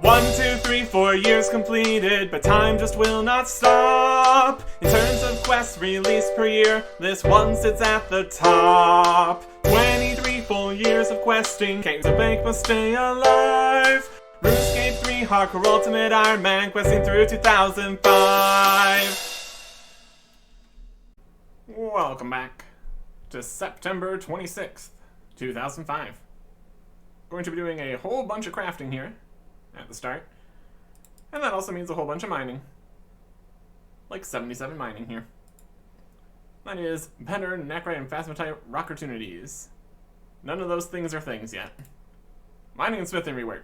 1, 2, 3, 4 years completed, but time just will not stop. In terms of quests released per year, this one sits at the top. 23 full years of questing, Caves of Bank must stay alive. RuneScape 3 Hardcore Ultimate Ironman, questing through 2005. Welcome back to September 26th, 2005. Going to be doing a whole bunch of crafting here at the start, and that also means a whole bunch of mining, like 77 mining here. That is better necrite and phasmatite rock opportunities. None of those things are things yet. Mining and smithing rework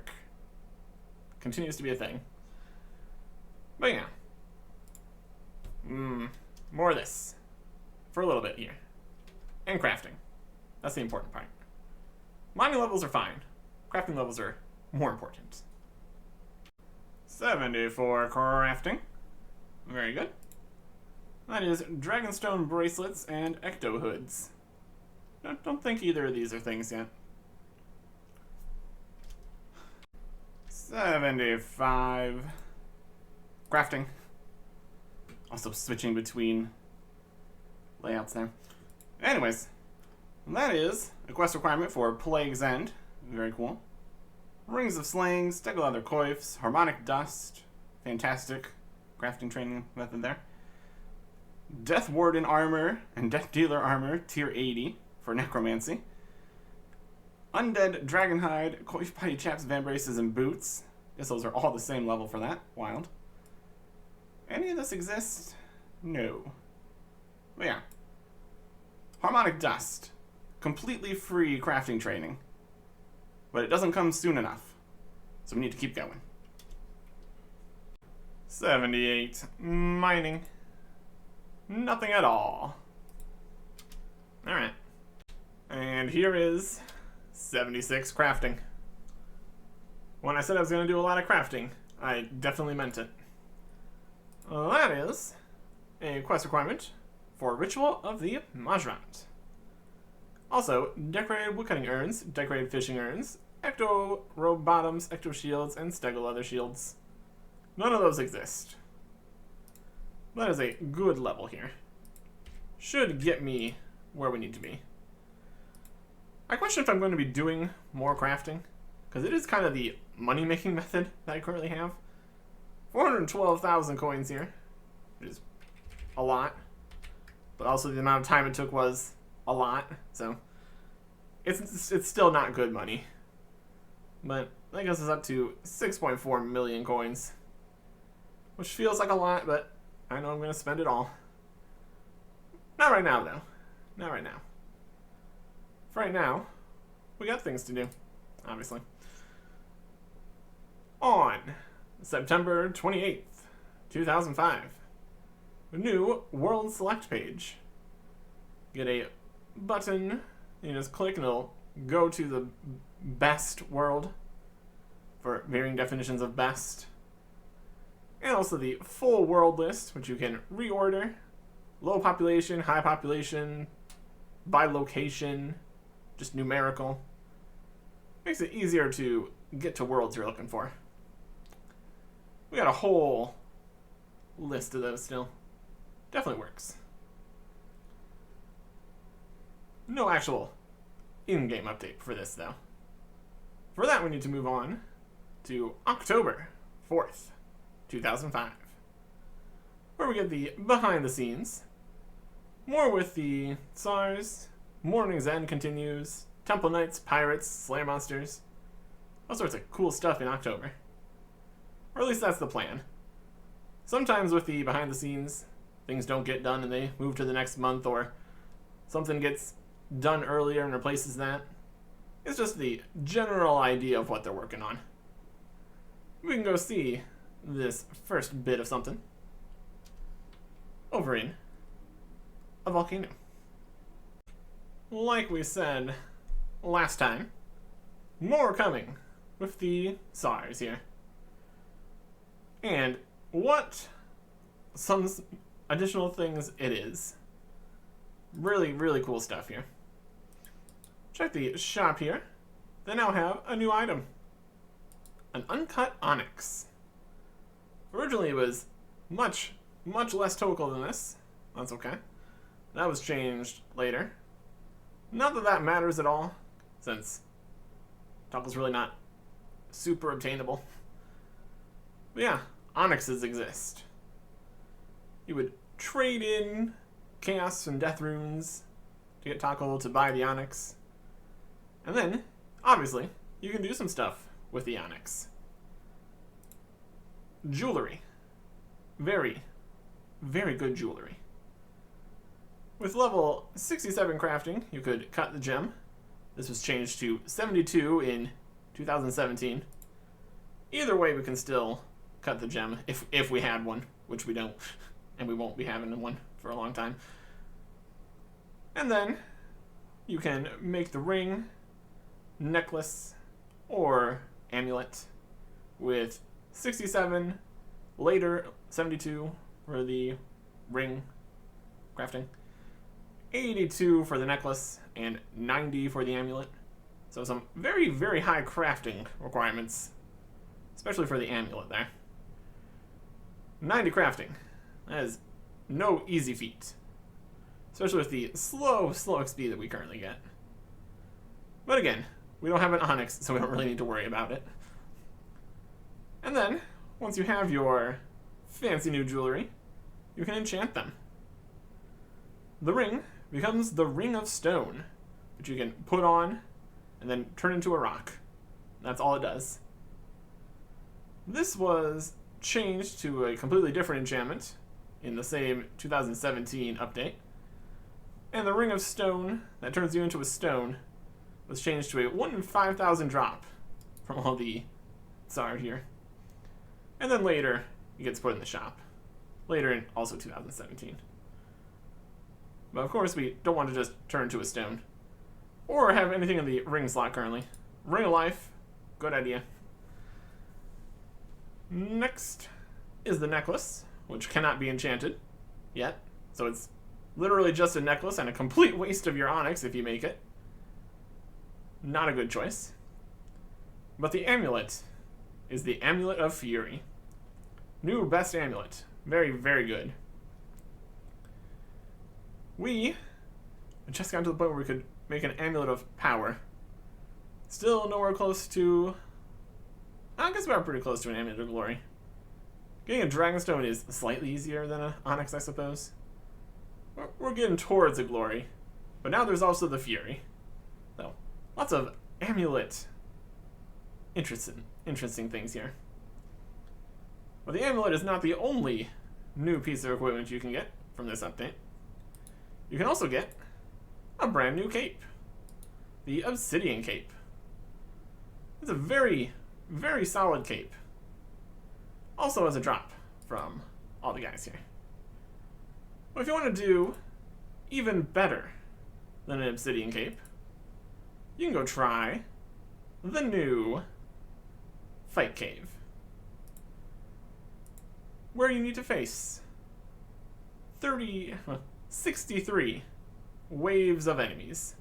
continues to be a thing, but yeah, more of this for a little bit here, and crafting. That's the important part. Mining levels are fine. Crafting levels are more important. 74 crafting. Very good. That is Dragonstone bracelets and ecto hoods. Don't think either of these are things yet. 75 crafting. Also switching between layouts there. Anyways, that is a quest requirement for Plague's End. Very cool. Rings of Slaying, Stego Leather Coifs, Harmonic Dust. Fantastic crafting training method there. Death Warden Armor and Death Dealer Armor, tier 80 for Necromancy. Undead Dragonhide, Coif Body Chaps, Vambraces, and Boots. Guess those are all the same level for that. Wild. Any of this exists? No. But yeah. Harmonic Dust. Completely free crafting training. But it doesn't come soon enough, so we need to keep going. 78 mining. Nothing at all. Alright. And here is 76 crafting. When I said I was going to do a lot of crafting, I definitely meant it. That is a quest requirement for Ritual of the Majrant. Also, decorated woodcutting urns, decorated fishing urns, ecto robe bottoms, ecto shields, and stego leather shields. None of those exist. That is a good level here. Should get me where we need to be. I question if I'm going to be doing more crafting, because it is kind of the money-making method that I currently have. 412,000 coins here, which is a lot, but also the amount of time it took was a lot, so it's still not good money. But I guess it's up to 6.4 million coins, which feels like a lot, but I know I'm going to spend it all. Not right now, though. Not right now. For right now, we got things to do, obviously. On September 28th, 2005, a new World Select page. Get a button, you just click and it'll go to the best world for varying definitions of best. And also the full world list, which you can reorder. Low population, high population, by location, just numerical. Makes it easier to get to worlds you're looking for. We got a whole list of those still. Definitely works. No actual in-game update for this, though. For that, we need to move on to October 4th, 2005, where we get the behind the scenes. More with the SARS, Morning's End continues, Temple Knights, Pirates, Slayer Monsters, all sorts of cool stuff in October. Or at least that's the plan. Sometimes with the behind the scenes, things don't get done and they move to the next month, or something gets done earlier and replaces that. It's just the general idea of what they're working on. We can go see this first bit of something over in a volcano. Like we said last time, more coming with the SARS here. And what some additional things it is. Really, really cool stuff here. Check the shop here. They now have a new item. an uncut Onyx. Originally it was much less total than this. That's okay. That was changed later. Not that that matters at all, since toggle's really not super obtainable. But yeah, Onyxes exist. You would trade in Chaos and Death runes to get Toggle to buy the Onyx. And then, obviously, you can do some stuff with the Onyx. Jewelry. Very good jewelry. With level 67 crafting, you could cut the gem. This was changed to 72 in 2017. Either way, we can still cut the gem if we had one, which we don't, and we won't be having one for a long time. And then you can make the ring, necklace, or amulet with 67, later 72 for the ring crafting, 82 for the necklace, and 90 for the amulet. So some very high crafting requirements, especially for the amulet there. 90 crafting. That is no easy feat, especially with the slow XP that we currently get. But again, we don't have an Onyx, so we don't really need to worry about it. And then, once you have your fancy new jewelry, you can enchant them. The ring becomes the Ring of Stone, which you can put on and then turn into a rock. That's all it does. This was changed to a completely different enchantment in the same 2017 update. And the Ring of Stone that turns you into a stone was changed to a 1 in 5,000 drop from all the Tsar here. And then later, it gets put in the shop. Later in also 2017. But of course, we don't want to just turn to a stone. Or have anything in the ring slot currently. Ring of Life, good idea. Next is the necklace, which cannot be enchanted yet. So it's literally just a necklace and a complete waste of your Onyx if you make it. Not a good choice. But the amulet is the Amulet of Fury. New best amulet. Very good. We just got to the point where we could make an Amulet of Power. Still nowhere close to... I guess we're pretty close to an Amulet of Glory. Getting a Dragonstone is slightly easier than an Onyx, I suppose. We're getting towards a Glory. But now there's also the Fury. So, lots of Amulet interesting things here. But the Amulet is not the only new piece of equipment you can get from this update. You can also get a brand new cape. The Obsidian Cape. It's a very solid cape. Also has a drop from all the guys here. But if you want to do even better than an Obsidian Cape, you can go try the new Fight Cave, where you need to face 63 waves of enemies.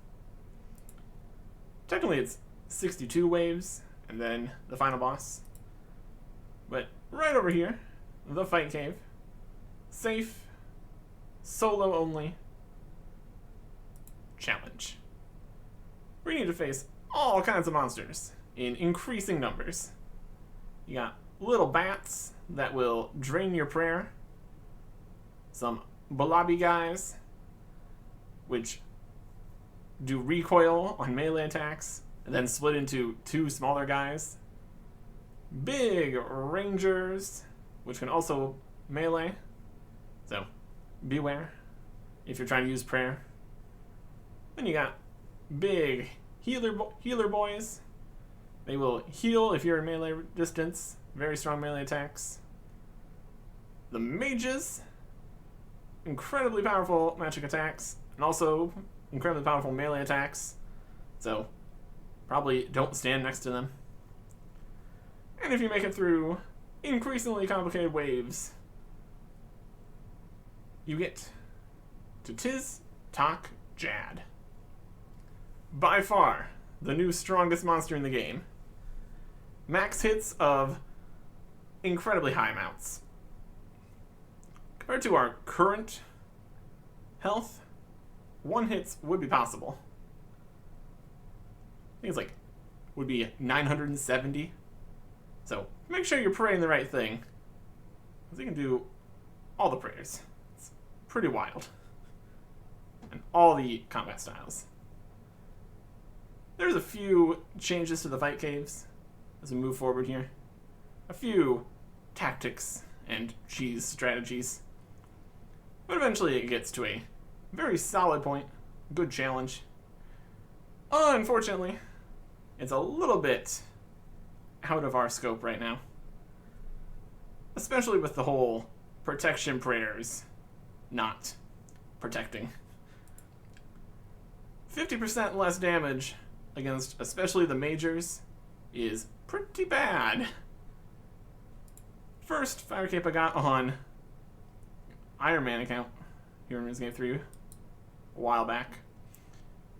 Technically it's 62 waves, and then the final boss. But right over here, the Fight Cave, safe, solo only, challenge. We need to face all kinds of monsters in increasing numbers. You got little bats that will drain your prayer, some Balabi guys, which do recoil on melee attacks, and then split into 2 smaller guys. Big rangers, which can also melee, so beware if you're trying to use prayer. Then you got big healer boys. They will heal if you're in melee distance. Very strong melee attacks. The mages, incredibly powerful magic attacks, and also incredibly powerful melee attacks. So probably don't stand next to them. And if you make it through increasingly complicated waves, you get to Tiz Tak Jad. By far the new strongest monster in the game. max hits of incredibly high amounts. Compared to our current health, 1 hits would be possible. I think it's like, would be 970. So make sure you're praying the right thing, because you can do all the prayers. It's pretty wild. And all the combat styles. There's a few changes to the fight caves as we move forward here. A few tactics and cheese strategies. But eventually it gets to a very solid point. Good challenge. Unfortunately, it's a little bit out of our scope right now. Especially with the whole protection prayers not protecting. 50% less damage against especially the majors is pretty bad. First fire cape I got on Ironman account here in RuneScape 3 a while back.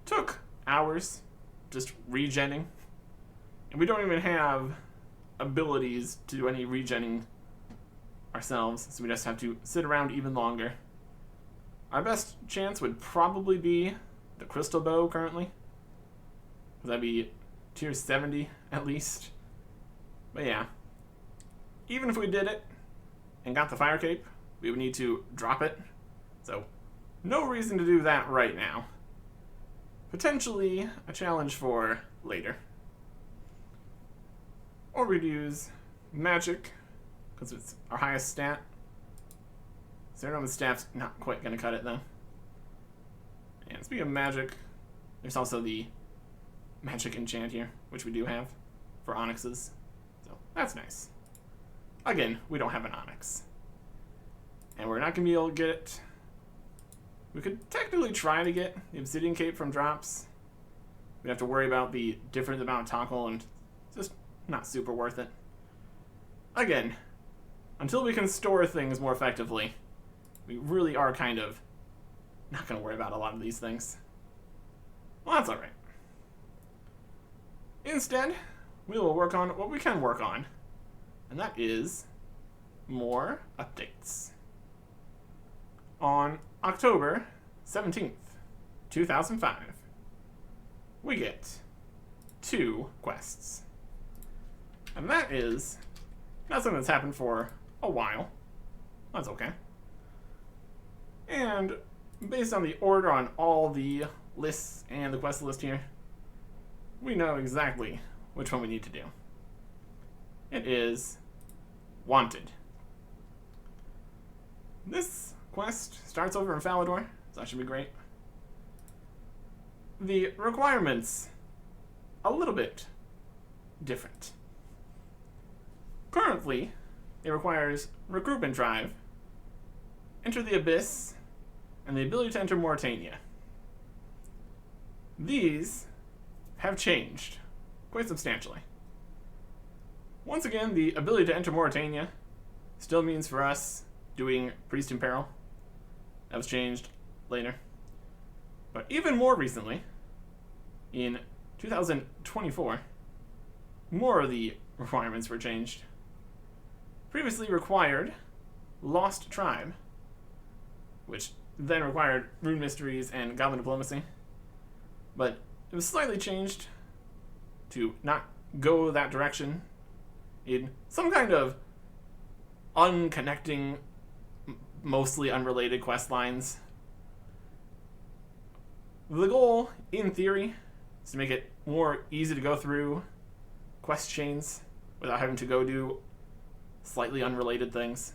Took hours just regenning, and we don't even have abilities to do any regenning ourselves, so we just have to sit around even longer. Our best chance would probably be the crystal bow currently. That'd be tier 70 at least. But yeah, even if we did it and got the fire cape, we would need to drop it. So no reason to do that right now. Potentially a challenge for later. Or we'd use magic, because it's our highest stat. Zero with staff's not quite going to cut it though. And speaking of magic, there's also the magic enchant here, which we do have for onyxes. So that's nice. Again, we don't have an onyx. And we're not going to be able to get it. We could technically try to get the obsidian cape from drops. We'd have to worry about the different amount of toggle, and it's just not super worth it. Again, until we can store things more effectively, we really are kind of not going to worry about a lot of these things. Well, that's alright. Instead, we will work on what we can work on, and that is more updates. On October 17th, 2005, we get 2 quests. And that is not something that's happened for a while. That's okay. And based on the order on all the lists and the quest list here, we know exactly which one we need to do. It is Wanted. This quest starts over in Falador, so that should be great. The requirements, a little bit different. Currently, it requires Recruitment Drive, Enter the Abyss, and the ability to enter Mauritania. These have changed quite substantially. Once again, the ability to enter Mauritania still means for us doing Priest in Peril. That was changed later. But even more recently, in 2024, more of the requirements were changed. Previously required Lost Tribe, which then required Rune Mysteries and Goblin Diplomacy. But it was slightly changed to not go that direction in some kind of unconnecting, mostly unrelated quest lines. The goal, in theory, is to make it more easy to go through quest chains without having to go do slightly unrelated things.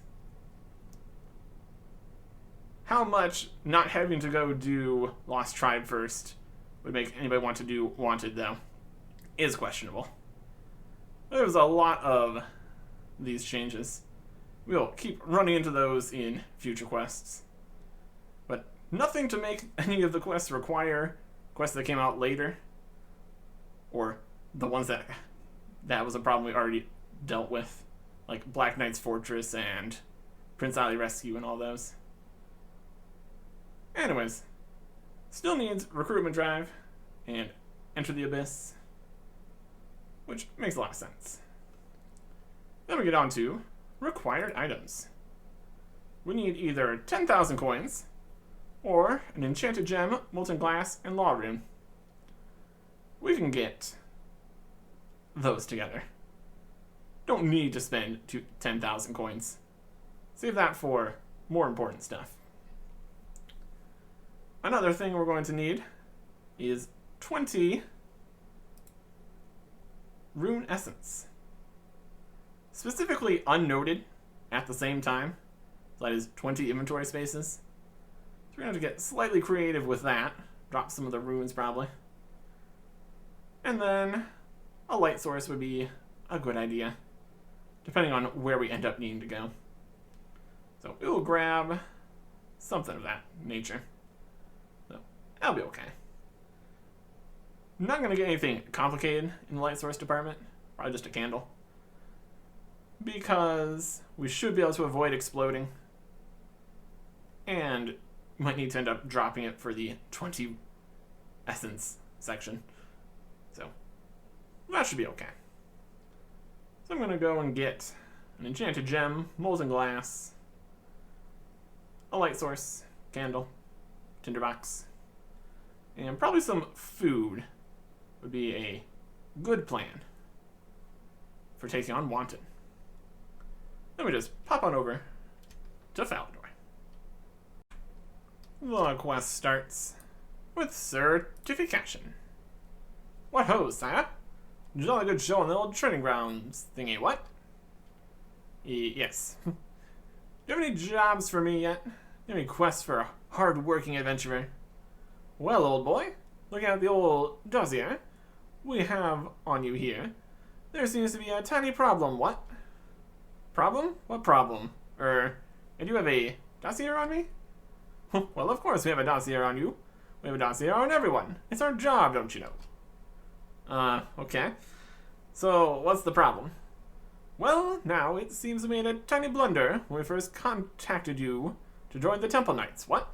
How much not having to go do Lost Tribe first would make anybody want to do Wanted, though, is questionable. There was a lot of these changes. We'll keep running into those in future quests. But nothing to make any of the quests require quests that came out later, or the ones that was a problem we already dealt with, like Black Knight's Fortress and Prince Ali Rescue and all those. Anyways, still needs Recruitment Drive and Enter the Abyss, which makes a lot of sense. Then we get on to required items. We need either 10,000 coins or an enchanted gem, molten glass, and law rune. We can get those together. Don't need to spend 10,000 coins. Save that for more important stuff. Another thing we're going to need is 20 rune essence. Specifically unnoted at the same time. So that is 20 inventory spaces. So we're going to have to get slightly creative with that. Drop some of the runes probably. And then a light source would be a good idea, depending on where we end up needing to go. So we will grab something of that nature. So that'll be okay. I'm not going to get anything complicated in the light source department. Probably just a candle. Because we should be able to avoid exploding. And might need to end up dropping it for the 20 essence section. So that should be okay. So I'm going to go and get an enchanted gem, molten glass, a light source, candle, tinderbox, and probably some food would be a good plan for taking on Wanted. Then we just pop on over to Falador. The quest starts with certification. What ho, sire? Jolly good show on the old training grounds thingy, what? Yes. Do you have any jobs for me yet? Do you have any quests for a hard-working adventurer? Well, old boy, looking at the old dossier we have on you here, there seems to be a tiny problem, what? Problem? What problem? And you have a dossier on me? Well, of course we have a dossier on you. We have a dossier on everyone. It's our job, don't you know? Okay. So, what's the problem? Well, now, it seems we made a tiny blunder when we first contacted you to join the Temple Knights, what?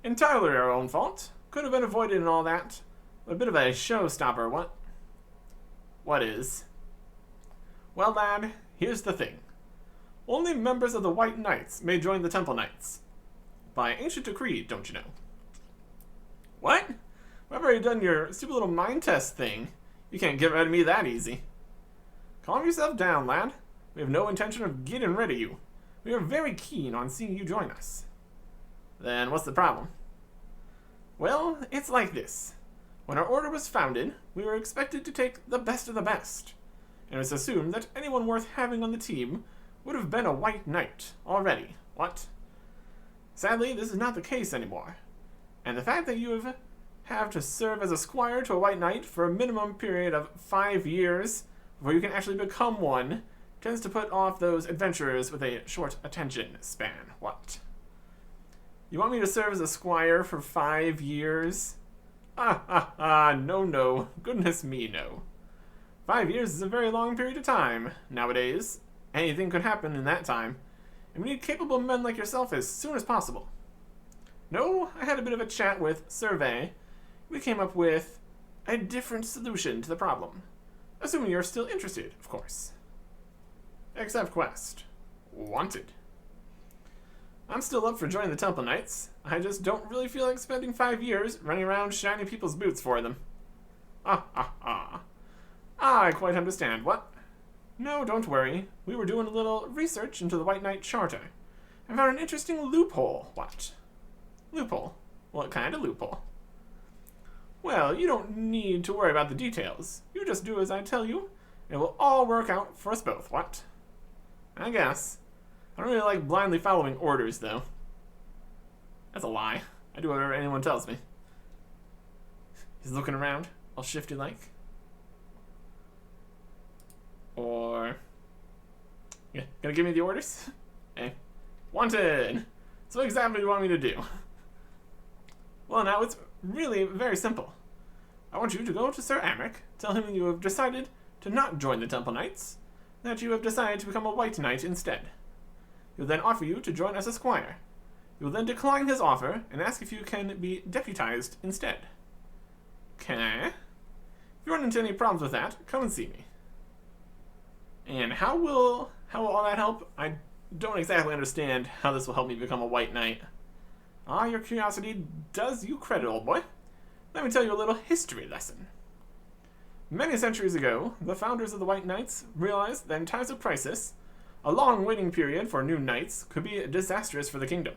Entirely our own fault. Could have been avoided and all that. A bit of a showstopper, what? What is? Well, lad, here's the thing. Only members of the White Knights may join the Temple Knights. By ancient decree, don't you know? What? I've already done your stupid little mind test thing. You can't get rid of me that easy. Calm yourself down, lad. We have no intention of getting rid of you. We are very keen on seeing you join us. Then what's the problem? Well, it's like this. When our order was founded, we were expected to take the best of the best. And it was assumed that anyone worth having on the team would have been a White Knight already. What? Sadly, this is not the case anymore. And the fact that you have to serve as a squire to a White Knight for a minimum period of 5 years before you can actually become one tends to put off those adventurers with a short attention span. What? You want me to serve as a squire for 5 years? No. Goodness me, no. 5 years is a very long period of time. Nowadays, anything could happen in that time. And we need capable men like yourself as soon as possible. No, I had a bit of a chat with Survey. We came up with a different solution to the problem. Assuming you're still interested, of course. Accept quest. Wanted. I'm still up for joining the Temple Knights. I just don't really feel like spending 5 years running around shining people's boots for them. I quite understand. What? No, don't worry. We were doing a little research into the White Knight Charter and found an interesting loophole. What? Loophole? What kind of loophole? Well, you don't need to worry about the details. You just do as I tell you, and it will all work out for us both. What? I guess. I don't really like blindly following orders, though. That's a lie. I do whatever anyone tells me. He's looking around, all shifty-like. Or... yeah, gonna give me the orders? Hey. Wanted! So what exactly do you want me to do? Well, now it's really very simple. I want you to go to Sir Artic, tell him you have decided to not join the Temple Knights, that you have decided to become a White Knight instead. He'll then offer you to join as a squire. You will then decline his offer and ask if you can be deputized instead. Okay. If you run into any problems with that, come and see me. And how will all that help? I don't exactly understand how this will help me become a white knight. Ah, your curiosity does you credit, old boy. Let me tell you a little history lesson. Many centuries ago, the founders of the White Knights realized that in times of crisis, a long waiting period for new knights could be disastrous for the kingdom.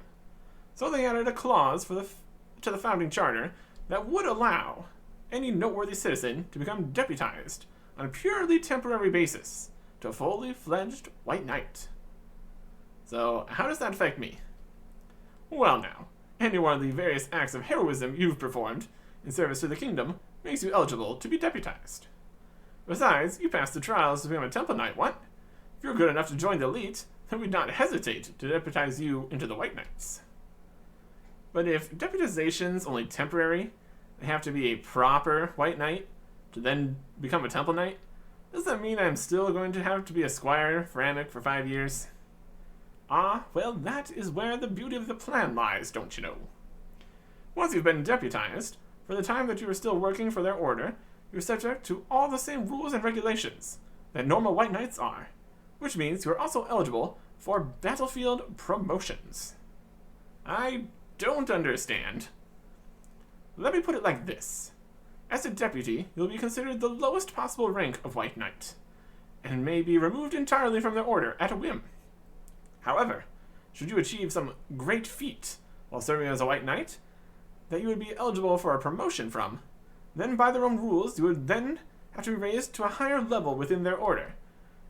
So they added a clause to the founding charter that would allow any noteworthy citizen to become deputized on a purely temporary basis to a fully fledged White Knight. So, how does that affect me? Well now, any one of the various acts of heroism you've performed in service to the kingdom makes you eligible to be deputized. Besides, you passed the trials to become a Temple Knight, what? If you're good enough to join the elite, then we'd not hesitate to deputize you into the White Knights. But if deputization's only temporary, they have to be a proper White Knight to then become a Temple Knight, does that mean I'm still going to have to be a squire for Artic for 5 years? Ah, well, that is where the beauty of the plan lies, don't you know? Once you've been deputized, for the time that you are still working for their order, you're subject to all the same rules and regulations that normal White Knights are, which means you're also eligible for battlefield promotions. I don't understand. Let me put it like this. As a deputy, you'll be considered the lowest possible rank of White Knight, and may be removed entirely from their order at a whim. However, should you achieve some great feat while serving as a White Knight that you would be eligible for a promotion from, then by their own rules you would then have to be raised to a higher level within their order,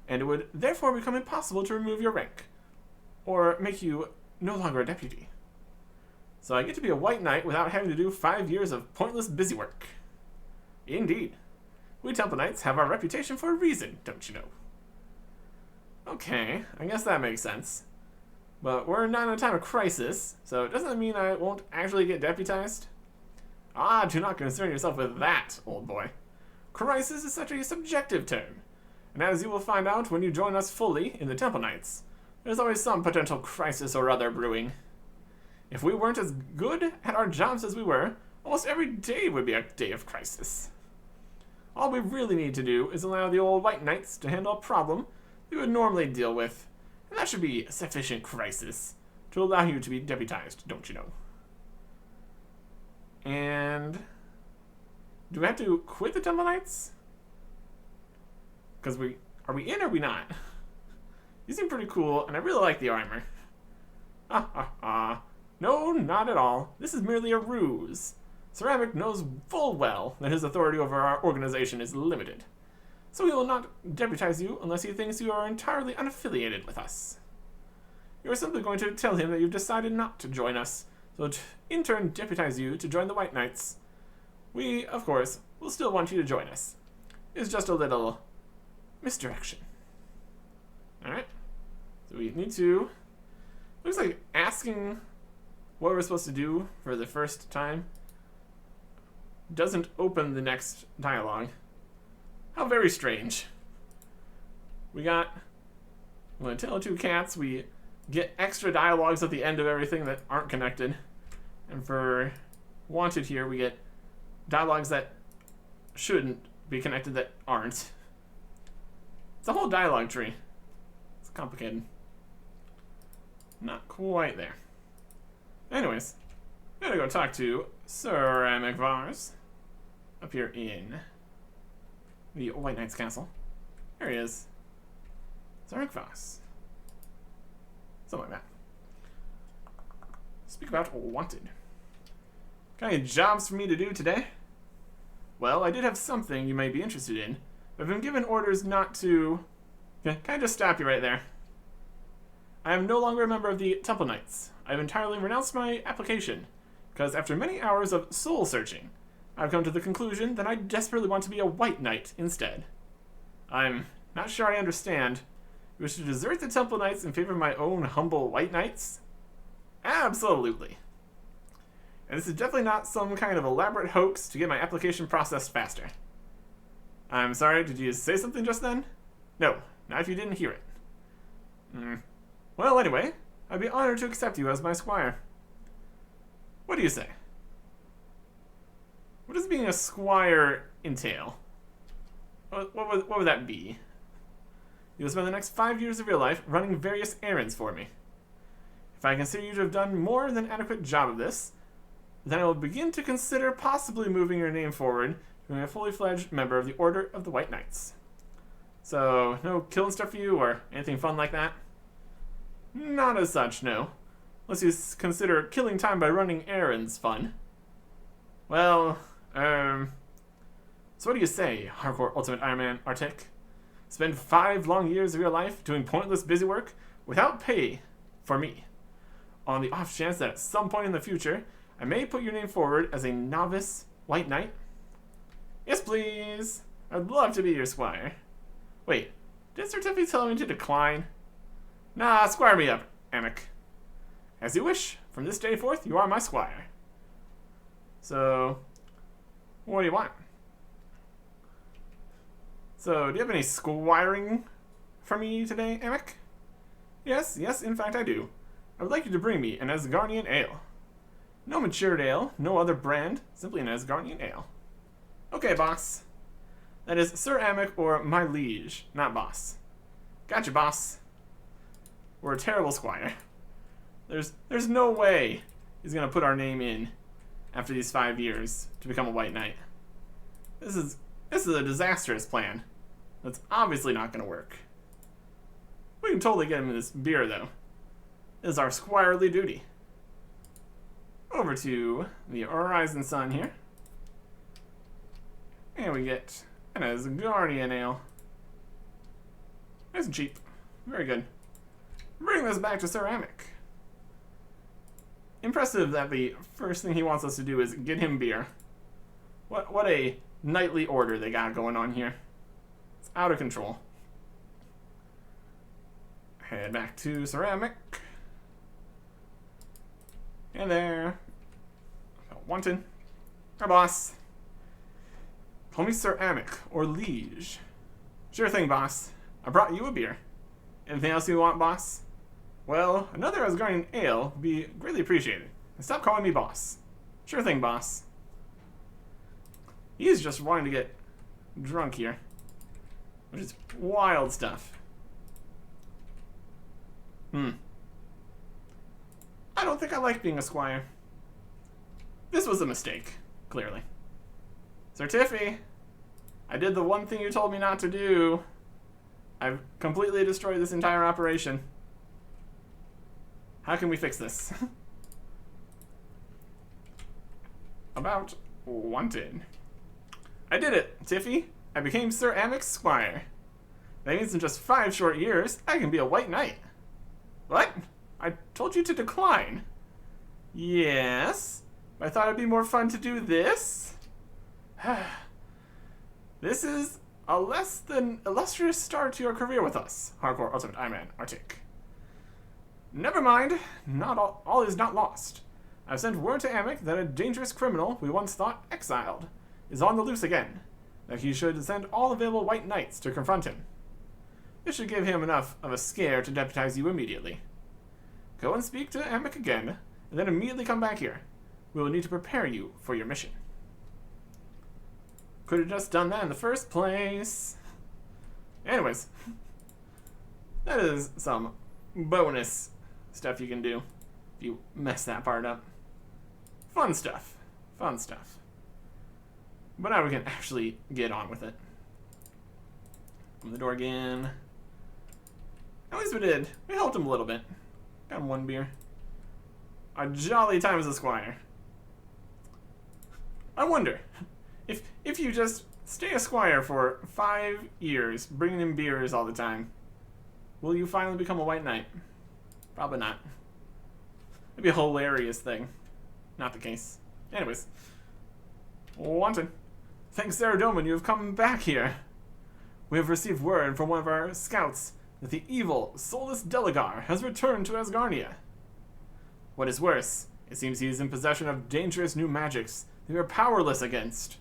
and it would therefore become impossible to remove your rank, or make you no longer a deputy. So I get to be a White Knight without having to do 5 years of pointless busywork. Indeed. We Temple Knights have our reputation for a reason, don't you know? Okay, I guess that makes sense. But we're not in a time of crisis, so doesn't that mean I won't actually get deputized? Ah, do not concern yourself with that, old boy. Crisis is such a subjective term, and as you will find out when you join us fully in the Temple Knights, there's always some potential crisis or other brewing. If we weren't as good at our jobs as we were, almost every day would be a day of crisis. All we really need to do is allow the old White Knights to handle a problem we would normally deal with, and that should be a sufficient crisis to allow you to be deputized, don't you know? And do we have to quit the Temple Knights? Because are we in or are we not? You seem pretty cool, and I really like the armor. No, not at all. This is merely a ruse. Sir Artic knows full well that his authority over our organization is limited, so he will not deputize you unless he thinks you are entirely unaffiliated with us. You are simply going to tell him that you've decided not to join us, so to in turn deputize you to join the White Knights. We, of course, will still want you to join us. It's just a little misdirection. Alright, so we need to, looks like asking what we're supposed to do for the first time doesn't open the next dialogue. How very strange. We got, when I tell two cats, we get extra dialogues at the end of everything that aren't connected. And for wanted here, we get dialogues that shouldn't be connected that aren't. It's a whole dialogue tree. It's complicated. Not quite there. Anyways, I'm gonna go talk to Sir Vars up here in the White Knight's castle. There he is. Sir Vars. Something like that. Speak about wanted. Got any jobs for me to do today? Well, I did have something you may be interested in, but I've been given orders not to... Okay, can I just stop you right there? I am no longer a member of the Temple Knights. I have entirely renounced my application, because after many hours of soul searching, I've come to the conclusion that I desperately want to be a White Knight instead. I'm not sure I understand. You wish to desert the Temple Knights in favor of my own humble White Knights? Absolutely. And this is definitely not some kind of elaborate hoax to get my application processed faster. I'm sorry, did you say something just then? No, not if you didn't hear it. Well, anyway, I'd be honored to accept you as my squire. What do you say? What does being a squire entail? What would that be? You'll spend the next 5 years of your life running various errands for me. If I consider you to have done more than an adequate job of this, then I will begin to consider possibly moving your name forward to be a fully fledged member of the Order of the White Knights. So, no killing stuff for you or anything fun like that? Not as such, no. Unless you consider killing time by running errands fun. Well, so what do you say, Hardcore Ultimate Ironman Artic? Spend 5 long years of your life doing pointless busy work without pay for me. On the off chance that at some point in the future, I may put your name forward as a novice White Knight? Yes, please. I'd love to be your squire. Wait, did Certificate tell me to decline? Nah, squire me up, Amic. As you wish. From this day forth, you are my squire. So, what do you want? So, do you have any squiring for me today, Amic? Yes, in fact I do. I would like you to bring me an Asgardian ale. No matured ale, no other brand, simply an Asgardian ale. Okay, boss. That is Sir Amic or my liege, not boss. Gotcha, boss. We're a terrible squire. There's no way he's gonna put our name in after these 5 years to become a White Knight. This is a disastrous plan. That's obviously not gonna work. We can totally get him this beer though. This is our squirely duty. Over to the Horizon Sun here. And we get an Asgardian ale. Nice and cheap. Very good. Bring this back to Sir Amic. Impressive that the first thing he wants us to do is get him beer. What a knightly order they got going on here. It's out of control. Head back to Sir Amic. And there. Wanton. Our boss. Call me Sir Amic, or liege. Sure thing, boss. I brought you a beer. Anything else you want, boss? Well, another Asgardian ale would be greatly appreciated. And stop calling me boss. Sure thing, boss. He's just wanting to get drunk here. Which is wild stuff. I don't think I like being a squire. This was a mistake, clearly. Sir Tiffy, I did the one thing you told me not to do. I've completely destroyed this entire operation. How can we fix this? About wanted. I did it, Tiffy. I became Sir Amic's squire. That means in just 5 short years, I can be a White Knight. What? I told you to decline. Yes? I thought it'd be more fun to do this? This is a less than illustrious start to your career with us, Hardcore Ultimate Ironman Artic. Never mind. Not all is not lost. I've sent word to Amic that a dangerous criminal we once thought exiled is on the loose again, that he should send all available White Knights to confront him. This should give him enough of a scare to deputize you immediately. Go and speak to Amic again, and then immediately come back here. We will need to prepare you for your mission. Could have just done that in the first place. Anyways, that is some bonus stuff you can do if you mess that part up. Fun stuff. Fun stuff. But now we can actually get on with it. Open the door again. At least we did. We helped him a little bit. Got him 1 beer. A jolly time as a squire. I wonder, if you just stay a squire for 5 years, bringing in beers all the time, will you finally become a White Knight? Probably not. It'd be a hilarious thing. Not the case. Anyways. Wanted. Thanks, Saradomin, you have come back here. We have received word from one of our scouts that the evil, soulless Delagar has returned to Asgardia. What is worse, it seems he is in possession of dangerous new magics that we are powerless against.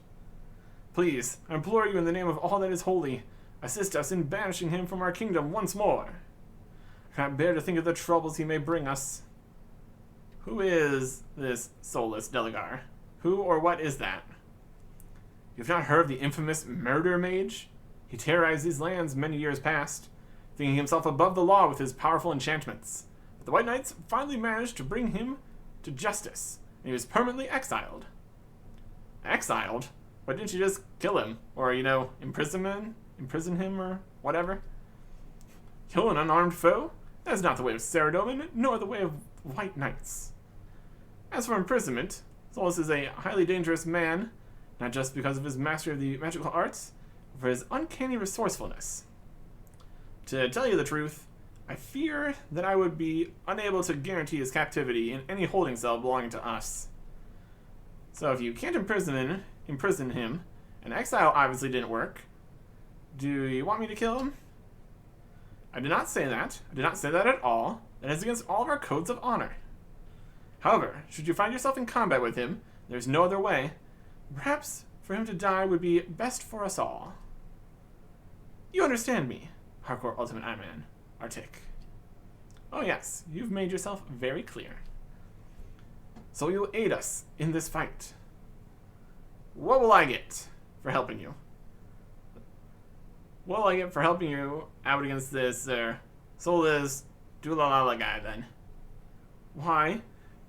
Please, I implore you in the name of all that is holy, assist us in banishing him from our kingdom once more. I cannot bear to think of the troubles he may bring us. Who is this soulless Delagar? Who or what is that? You have not heard of the infamous Murder Mage? He terrorized these lands many years past. thinking himself above the law with his powerful enchantments. But the White Knights finally managed to bring him to justice, and he was permanently exiled. Exiled? Why didn't you just kill him? Or, imprison him, or whatever? Kill an unarmed foe? That is not the way of Saradomin, nor the way of White Knights. As for imprisonment, Solus is a highly dangerous man, not just because of his mastery of the magical arts, but for his uncanny resourcefulness. To tell you the truth, I fear that I would be unable to guarantee his captivity in any holding cell belonging to us. So if you can't imprison him, and exile obviously didn't work, do you want me to kill him? I did not say that. I did not say that at all. That is against all of our codes of honor. However, should you find yourself in combat with him, there's no other way. Perhaps for him to die would be best for us all. You understand me, Hardcore Ultimate Ironman, Artic. Oh yes, you've made yourself very clear. So you'll aid us in this fight. What will I get for helping you? What will I get for helping you out against this, Solus Dulalala guy, then? Why,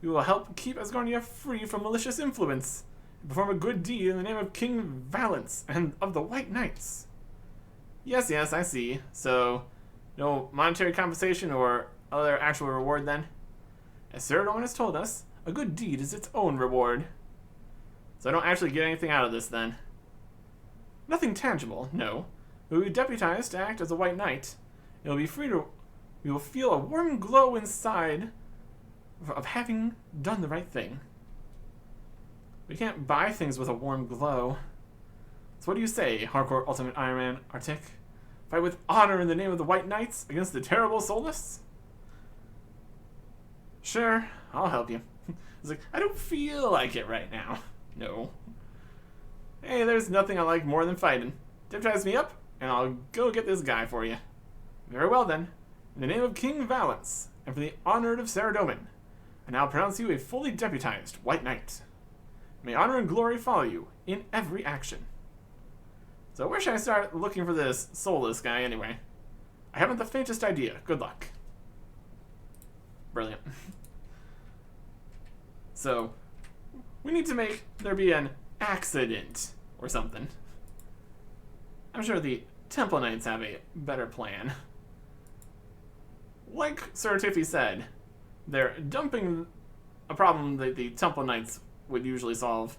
you will help keep Asgardia free from malicious influence, and perform a good deed in the name of King Valence and of the White Knights. Yes, I see. So, no monetary compensation or other actual reward, then? As Saradomin has told us, a good deed is its own reward. So I don't actually get anything out of this, then? Nothing tangible, no. We'll be deputized to act as a White Knight. We will feel a warm glow inside of having done the right thing. We can't buy things with a warm glow. So what do you say, Hardcore Ultimate Ironman Artic? Fight with honor in the name of the White Knights against the terrible Solus? Sure, I'll help you. It's like, I don't feel like it right now. No. Hey, there's nothing I like more than fighting. Deputize me up, and I'll go get this guy for you. Very well, then. In the name of King Valence, and for the honor of Saradomin, I now pronounce you a fully deputized White Knight. May honor and glory follow you in every action. So where should I start looking for this Solus guy, anyway? I haven't the faintest idea. Good luck. Brilliant. So, we need to make there be an accident or something. I'm sure the Temple Knights have a better plan. Like Sir Tiffy said, they're dumping a problem that the Temple Knights would usually solve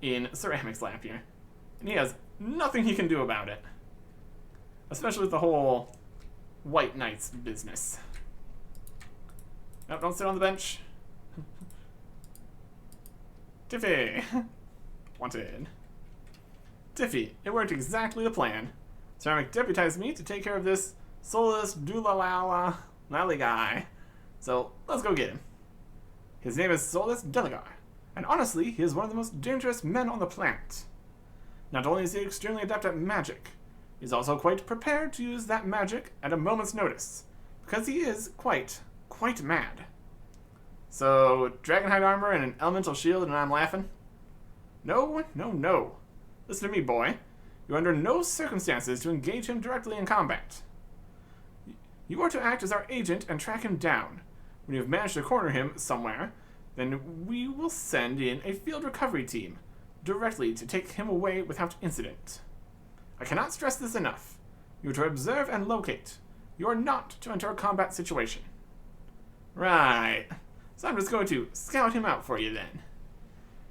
in Ceramic's lap here. And he has nothing he can do about it. Especially with the whole White Knights business. Nope, don't sit on the bench. Tiffy! Wanted. Tiffy, it worked exactly the plan. Ceramic deputized me to take care of this Solus Dulalala Lally guy. So, let's go get him. His name is Solus Delagar, and honestly, he is one of the most dangerous men on the planet. Not only is he extremely adept at magic, he's also quite prepared to use that magic at a moment's notice, because he is quite mad. So, Dragonhide armor and an elemental shield and I'm laughing? No. Listen to me, boy. You're under no circumstances to engage him directly in combat. You are to act as our agent and track him down. When you have managed to corner him somewhere, then we will send in a field recovery team directly to take him away without incident. I cannot stress this enough. You are to observe and locate. You are not to enter a combat situation. Right. So I'm just going to scout him out for you then.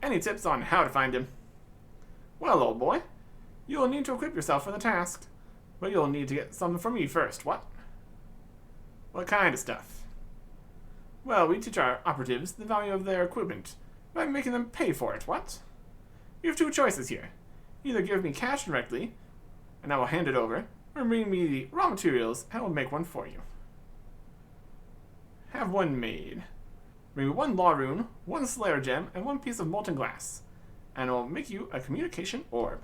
Any tips on how to find him? Well, old boy, you will need to equip yourself for the task, but you'll need to get something from me first, what? What kind of stuff? Well, we teach our operatives the value of their equipment by making them pay for it, what? You have two choices here. Either give me cash directly, and I will hand it over, or bring me the raw materials, and I will make one for you. Have one made. Bring me one law rune, one slayer gem, and one piece of molten glass, and I will make you a communication orb.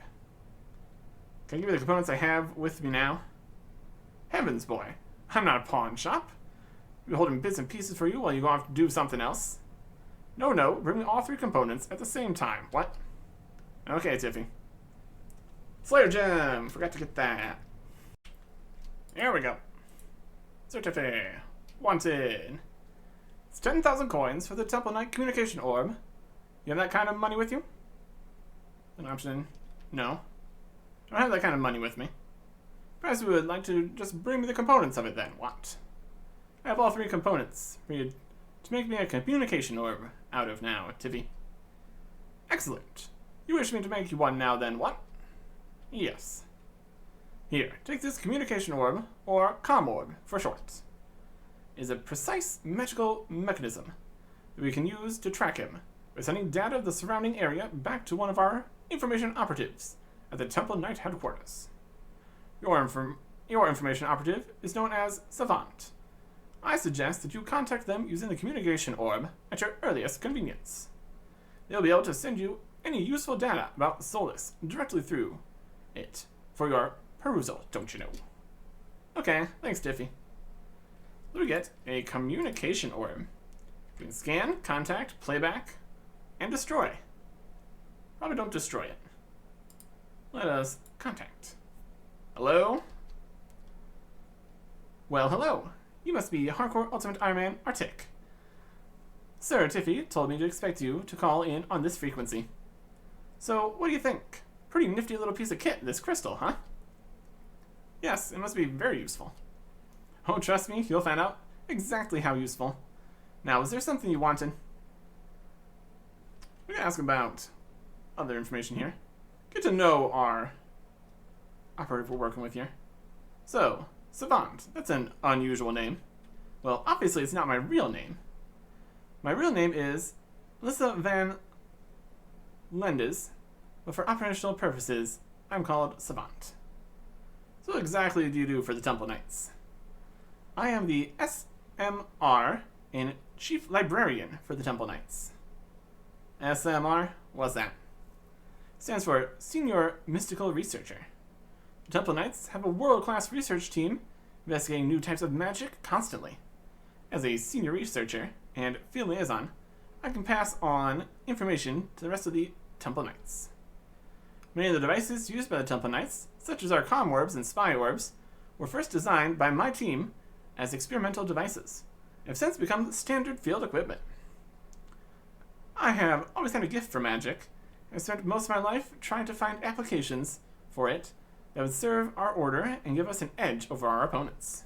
Can I give you the components I have with me now? Heavens, boy. I'm not a pawn shop. I'll be holding bits and pieces for you while you go off to do something else. No, bring me all three components at the same time. What? Okay, Tiffy. Slayer gem! Forgot to get that. Here we go. Certificate. Wanted. It's 10,000 coins for the Temple Knight Communication Orb. You have that kind of money with you? An option. No. I don't have that kind of money with me. Perhaps you would like to just bring me the components of it then. What? I have all 3 components for you to make me a communication orb out of now, Tiffy. Excellent. You wish me to make you one now then, what? Yes. Here, take this communication orb, or comm orb for short. It is a precise magical mechanism that we can use to track him by sending data of the surrounding area back to one of our information operatives at the Temple Knight headquarters. Your information operative is known as Savant. I suggest that you contact them using the communication orb at your earliest convenience. They'll be able to send you any useful data about Solus directly through it for your perusal, don't you know? Okay, thanks, Diffie. We get a communication orb. We can scan, contact, playback, and destroy. Probably don't destroy it. Let us contact. Hello? Well, hello. You must be Hardcore Ultimate Ironman Artic. Sir Tiffy told me to expect you to call in on this frequency. So, what do you think? Pretty nifty little piece of kit, this crystal, huh? Yes, it must be very useful. Oh, trust me, you'll find out exactly how useful. Now, is there something you wanted? We can ask about other information here. Get to know our operative we're working with here. So, Savant, that's an unusual name. Well, obviously it's not my real name. My real name is Lissa Van Lendes, but for operational purposes, I'm called Savant. So what exactly do you do for the Temple Knights? I am the SMR and Chief Librarian for the Temple Knights. SMR? What's that? Stands for Senior Mystical Researcher. The Temple Knights have a world-class research team investigating new types of magic constantly. As a senior researcher and field liaison, I can pass on information to the rest of the Temple Knights. Many of the devices used by the Temple Knights, such as our comm orbs and spy orbs, were first designed by my team as experimental devices, and have since become standard field equipment. I have always had a gift for magic, and spent most of my life trying to find applications for it that would serve our order and give us an edge over our opponents.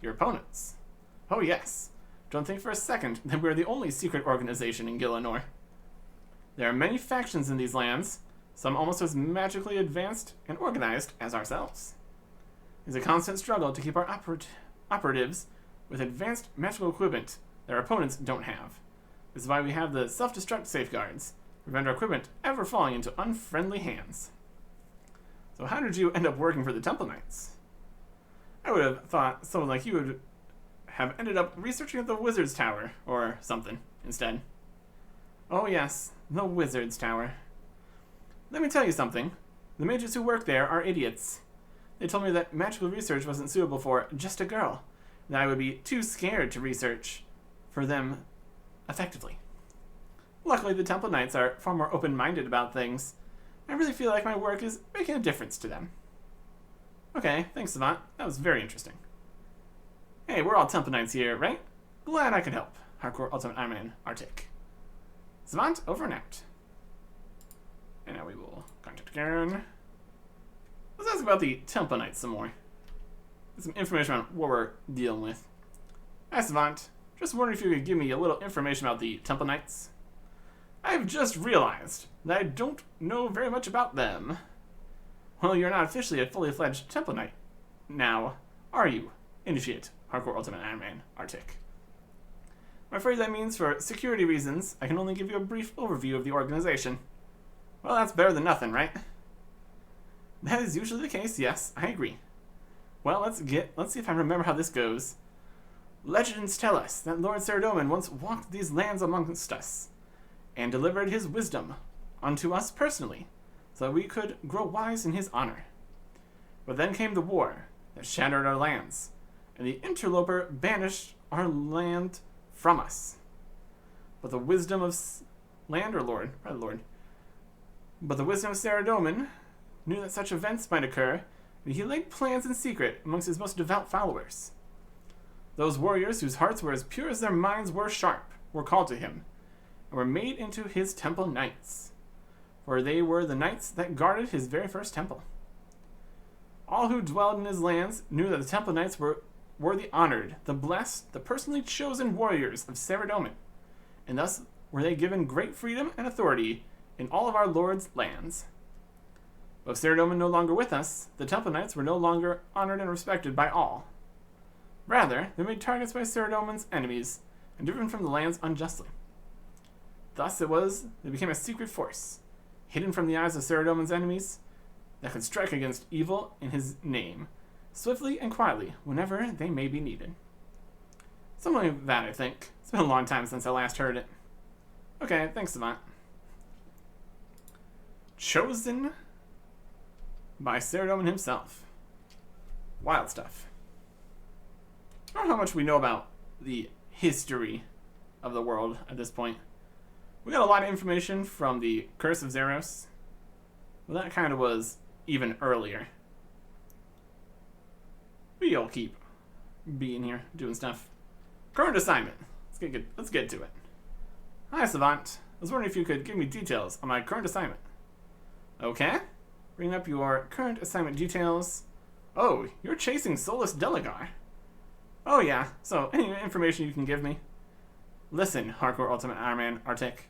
Your opponents? Oh yes. Don't think for a second that we're the only secret organization in Gillinor. There are many factions in these lands, some almost as magically advanced and organized as ourselves. It's a constant struggle to keep our operatives with advanced magical equipment that our opponents don't have. This is why we have the self-destruct safeguards, to prevent our equipment ever falling into unfriendly hands. So how did you end up working for the Temple Knights? I would have thought someone like you would have ended up researching at the Wizard's Tower, or something, instead. Oh yes, the Wizard's Tower. Let me tell you something. The mages who work there are idiots. They told me that magical research wasn't suitable for just a girl, that I would be too scared to research for them effectively. Luckily, the Temple Knights are far more open-minded about things. I really feel like my work is making a difference to them. Okay, thanks, Savant. That was very interesting. Hey, we're all Temple Knights here, right? Glad I could help. Hardcore Ultimate Ironman Artic. Savant, over and out. And now we will contact again. Let's ask about the Temple Knights some more. Get some information on what we're dealing with. Hi, Savant. Just wondering if you could give me a little information about the Temple Knights. I've just realized that I don't know very much about them. Well, you're not officially a fully fledged Temple Knight now, are you? Initiate Hardcore Ultimate Ironman Artic. I'm afraid that means for security reasons, I can only give you a brief overview of the organization. Well, that's better than nothing, right? That is usually the case, yes, I agree. Well, let's see if I remember how this goes. Legends tell us that Lord Saradomin once walked these lands amongst us, and delivered his wisdom unto us personally, so that we could grow wise in his honor. But then came the war that shattered our lands, and the interloper banished our land from us. But the wisdom of But the wisdom of Saradomin knew that such events might occur, and he laid plans in secret amongst his most devout followers. Those warriors whose hearts were as pure as their minds were sharp were called to him, and were made into his temple knights, for they were the knights that guarded his very first temple. All who dwelled in his lands knew that the temple knights were the honored, the blessed, the personally chosen warriors of Saradomin, and thus were they given great freedom and authority in all of our Lord's lands. But with Saradomin no longer with us, the temple knights were no longer honored and respected by all. Rather, they were made targets by Saradomin's enemies, and driven from the lands unjustly. Thus it was they became a secret force, hidden from the eyes of Saradomin's enemies, that could strike against evil in his name, swiftly and quietly, whenever they may be needed. Something like that, I think. It's been a long time since I last heard it. Okay, thanks, Savant. Chosen by Saradomin himself. Wild stuff. I don't know how much we know about the history of the world at this point. We got a lot of information from the Curse of Zeros. Well, that kind of was even earlier. We'll keep being here, doing stuff. Current assignment. Let's get to it. Hi, Savant. I was wondering if you could give me details on my current assignment. Okay. Bring up your current assignment details. Oh, you're chasing Solus Delagar. Oh yeah, so any information you can give me? Listen, Hardcore Ultimate Ironman Artic.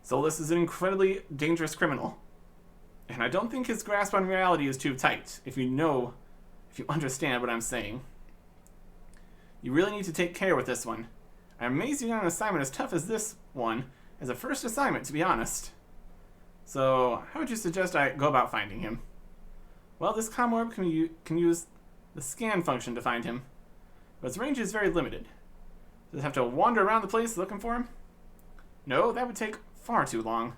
Solus is an incredibly dangerous criminal. And I don't think his grasp on reality is too tight, if you understand what I'm saying. You really need to take care with this one. I'm amazed you got an assignment as tough as this one, as a first assignment, to be honest. So, how would you suggest I go about finding him? Well, this comm orb can use the scan function to find him, but its range is very limited. Does it have to wander around the place looking for him? No, that would take far too long.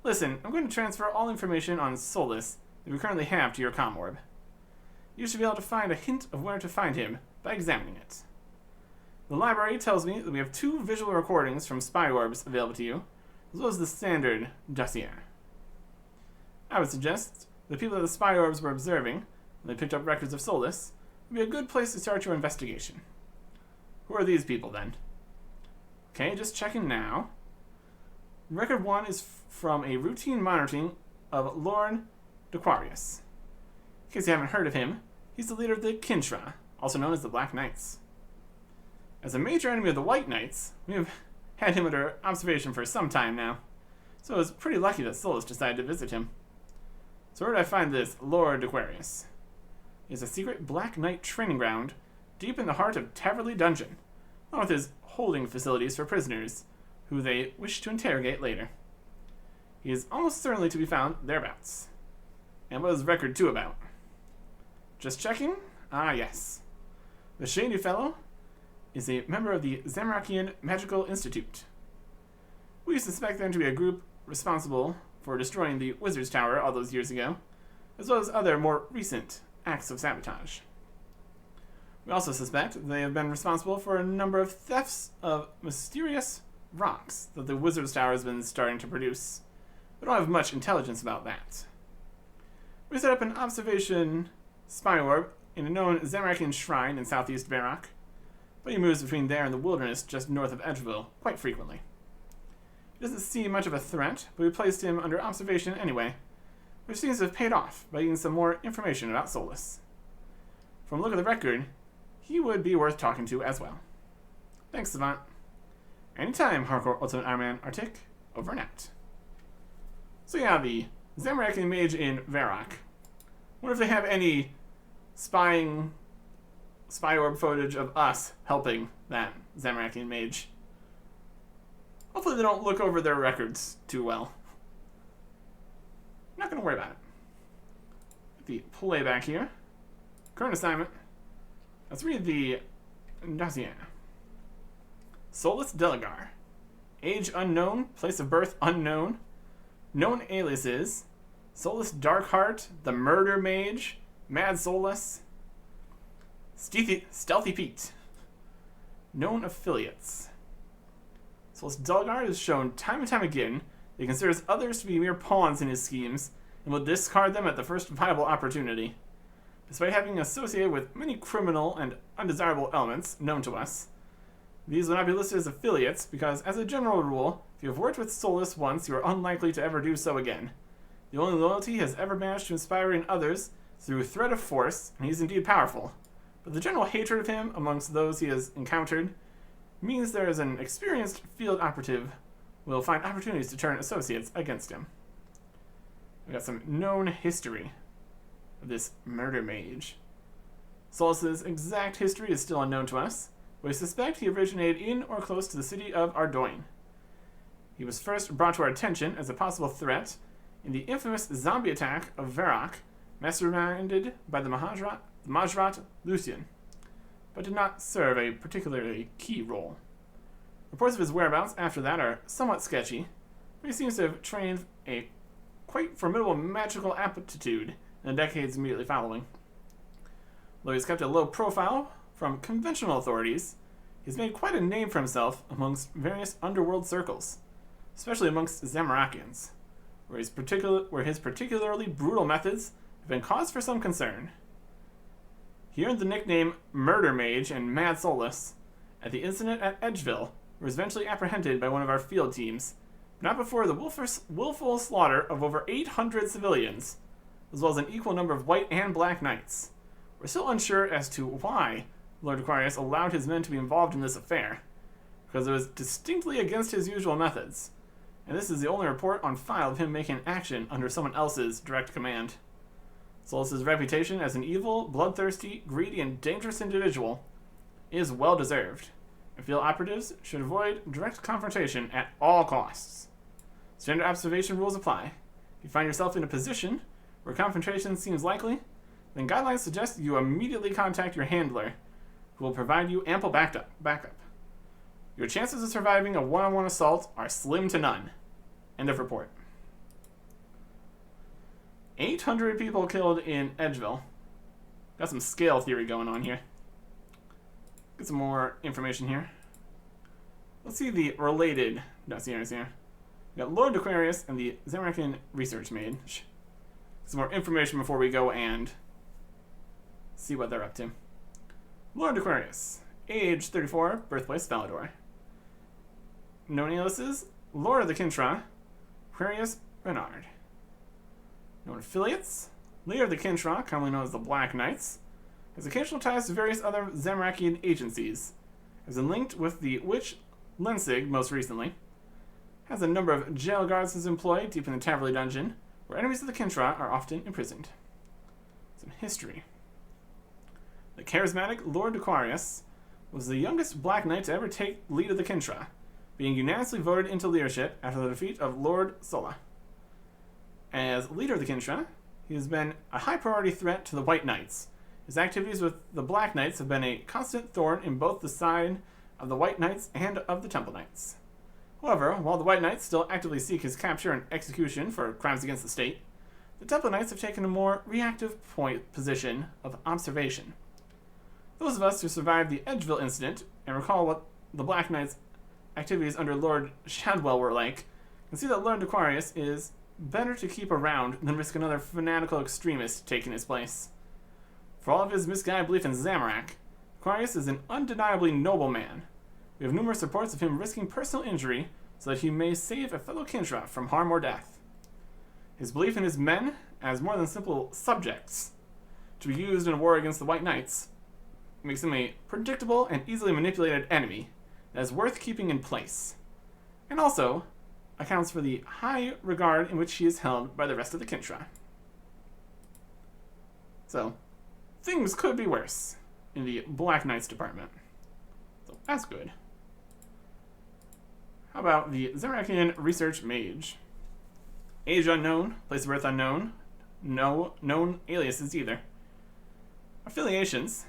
Listen, I'm going to transfer all information on Solus that we currently have to your comm orb. You should be able to find a hint of where to find him by examining it. The library tells me that we have 2 visual recordings from spy orbs available to you, as well as the standard dossier. I would suggest the people that the spy orbs were observing, when they picked up records of Solus, would be a good place to start your investigation. Who are these people, then? Okay, just checking now. Record 1 is from a routine monitoring of Lorne Dequarius. In case you haven't heard of him, he's the leader of the Kinshra, also known as the Black Knights. As a major enemy of the White Knights, we have had him under observation for some time now, so I was pretty lucky that Solus decided to visit him. So where did I find this Lord Dequarius? He is a secret Black Knight training ground deep in the heart of Taverley Dungeon, along with his holding facilities for prisoners, who they wish to interrogate later. He is almost certainly to be found thereabouts. And what is Record 2 about? Just checking? Ah, yes. The shady fellow is a member of the Zamrakian Magical Institute. We suspect them to be a group responsible for destroying the Wizard's Tower all those years ago, as well as other more recent acts of sabotage. We also suspect they have been responsible for a number of thefts of mysterious rocks that the Wizard's Tower has been starting to produce. We don't have much intelligence about that. We set up an observation spy orb in a known Zamrakian shrine in southeast Varrock, but he moves between there and the wilderness just north of Edgeville quite frequently. He doesn't seem much of a threat, but we placed him under observation anyway, which seems to have paid off by getting some more information about Solus. From a look at the record, he would be worth talking to as well. Thanks, Savant. Anytime, Hardcore Ultimate Ironman Artic. Over and out. So yeah, the Zamrakian mage in Varrock. Wonder if they have any spy orb footage of us helping that Zamrakian mage. Hopefully they don't look over their records too well. I'm not going to worry about it. The playback here. Current assignment. Let's read the dossier. Solus Delagar. Age unknown. Place of birth unknown. Known aliases. Solus Darkheart. The Murder Mage. Mad Solus. Stealthy Pete. Known affiliates. Solus Delagar is shown time and time again that he considers others to be mere pawns in his schemes and will discard them at the first viable opportunity. Despite having associated with many criminal and undesirable elements known to us, these will not be listed as affiliates because, as a general rule, if you have worked with Solus once, you are unlikely to ever do so again. The only loyalty he has ever managed to inspire in others through threat of force, and he is indeed powerful. But the general hatred of him amongst those he has encountered means there is an experienced field operative will find opportunities to turn associates against him. We've got some known history of this murder mage. Solus's exact history is still unknown to us, but we suspect he originated in or close to the city of Ardoin. He was first brought to our attention as a possible threat in the infamous zombie attack of Varrock, masterminded by the Majrat Lucian, but did not serve a particularly key role. Reports of his whereabouts after that are somewhat sketchy, but he seems to have trained a quite formidable magical aptitude in the decades immediately following. Though he's kept a low profile from conventional authorities, he's made quite a name for himself amongst various underworld circles, especially amongst Zamorakians, where his particularly brutal methods have been cause for some concern. He earned the nickname Murder Mage and Mad Solus at the incident at Edgeville, where he was eventually apprehended by one of our field teams, but not before the willful slaughter of over 800 civilians, as well as an equal number of white and black knights. We're still unsure as to why Lord Aquarius allowed his men to be involved in this affair, because it was distinctly against his usual methods, and this is the only report on file of him making action under someone else's direct command. Solus's reputation as an evil, bloodthirsty, greedy, and dangerous individual is well deserved, and field operatives should avoid direct confrontation at all costs. Standard observation rules apply. If you find yourself in a position where confrontation seems likely, then guidelines suggest you immediately contact your handler, who will provide you ample backup. Your chances of surviving a one-on-one assault are slim to none. End of report. 800 people killed in Edgeville. Got some scale theory going on here. Get some more information here. Let's see the related dossiers here. We got Lord Aquarius and the Zamorakian research mage. Some more information before we go and see what they're up to. Lord Aquarius, age 34, birthplace Valador. Known aliases: Lord of the Kintra, Aquarius Renard. Known affiliates: leader of the Kintra, commonly known as the Black Knights, has occasional ties to various other Zamorakian agencies, has been linked with the Witch Lensig most recently, has a number of jail guards as employed deep in the Taverley dungeon, where enemies of the Kintra are often imprisoned. Some history. The charismatic Lord Aquarius was the youngest Black Knight to ever take lead of the Kintra, being unanimously voted into leadership after the defeat of Lord Sola. As leader of the Kintra, he has been a high priority threat to the White Knights. His activities with the Black Knights have been a constant thorn in both the side of the White Knights and of the Temple Knights. However, while the White Knights still actively seek his capture and execution for crimes against the state, the Temple Knights have taken a more reactive position of observation. Those of us who survived the Edgeville incident and recall what the Black Knights' activities under Lord Shadwell were like can see that Lord Aquarius is better to keep around than risk another fanatical extremist taking his place. For all of his misguided belief in Zamorak, Aquarius is an undeniably noble man. We have numerous reports of him risking personal injury so that he may save a fellow Kintra from harm or death. His belief in his men as more than simple subjects to be used in a war against the White Knights makes him a predictable and easily manipulated enemy that is worth keeping in place, and also accounts for the high regard in which he is held by the rest of the Kintra. So, things could be worse in the Black Knights department. So, that's good. How about the Zamorakian research mage? Age unknown, place of birth unknown, no known aliases either. Affiliations: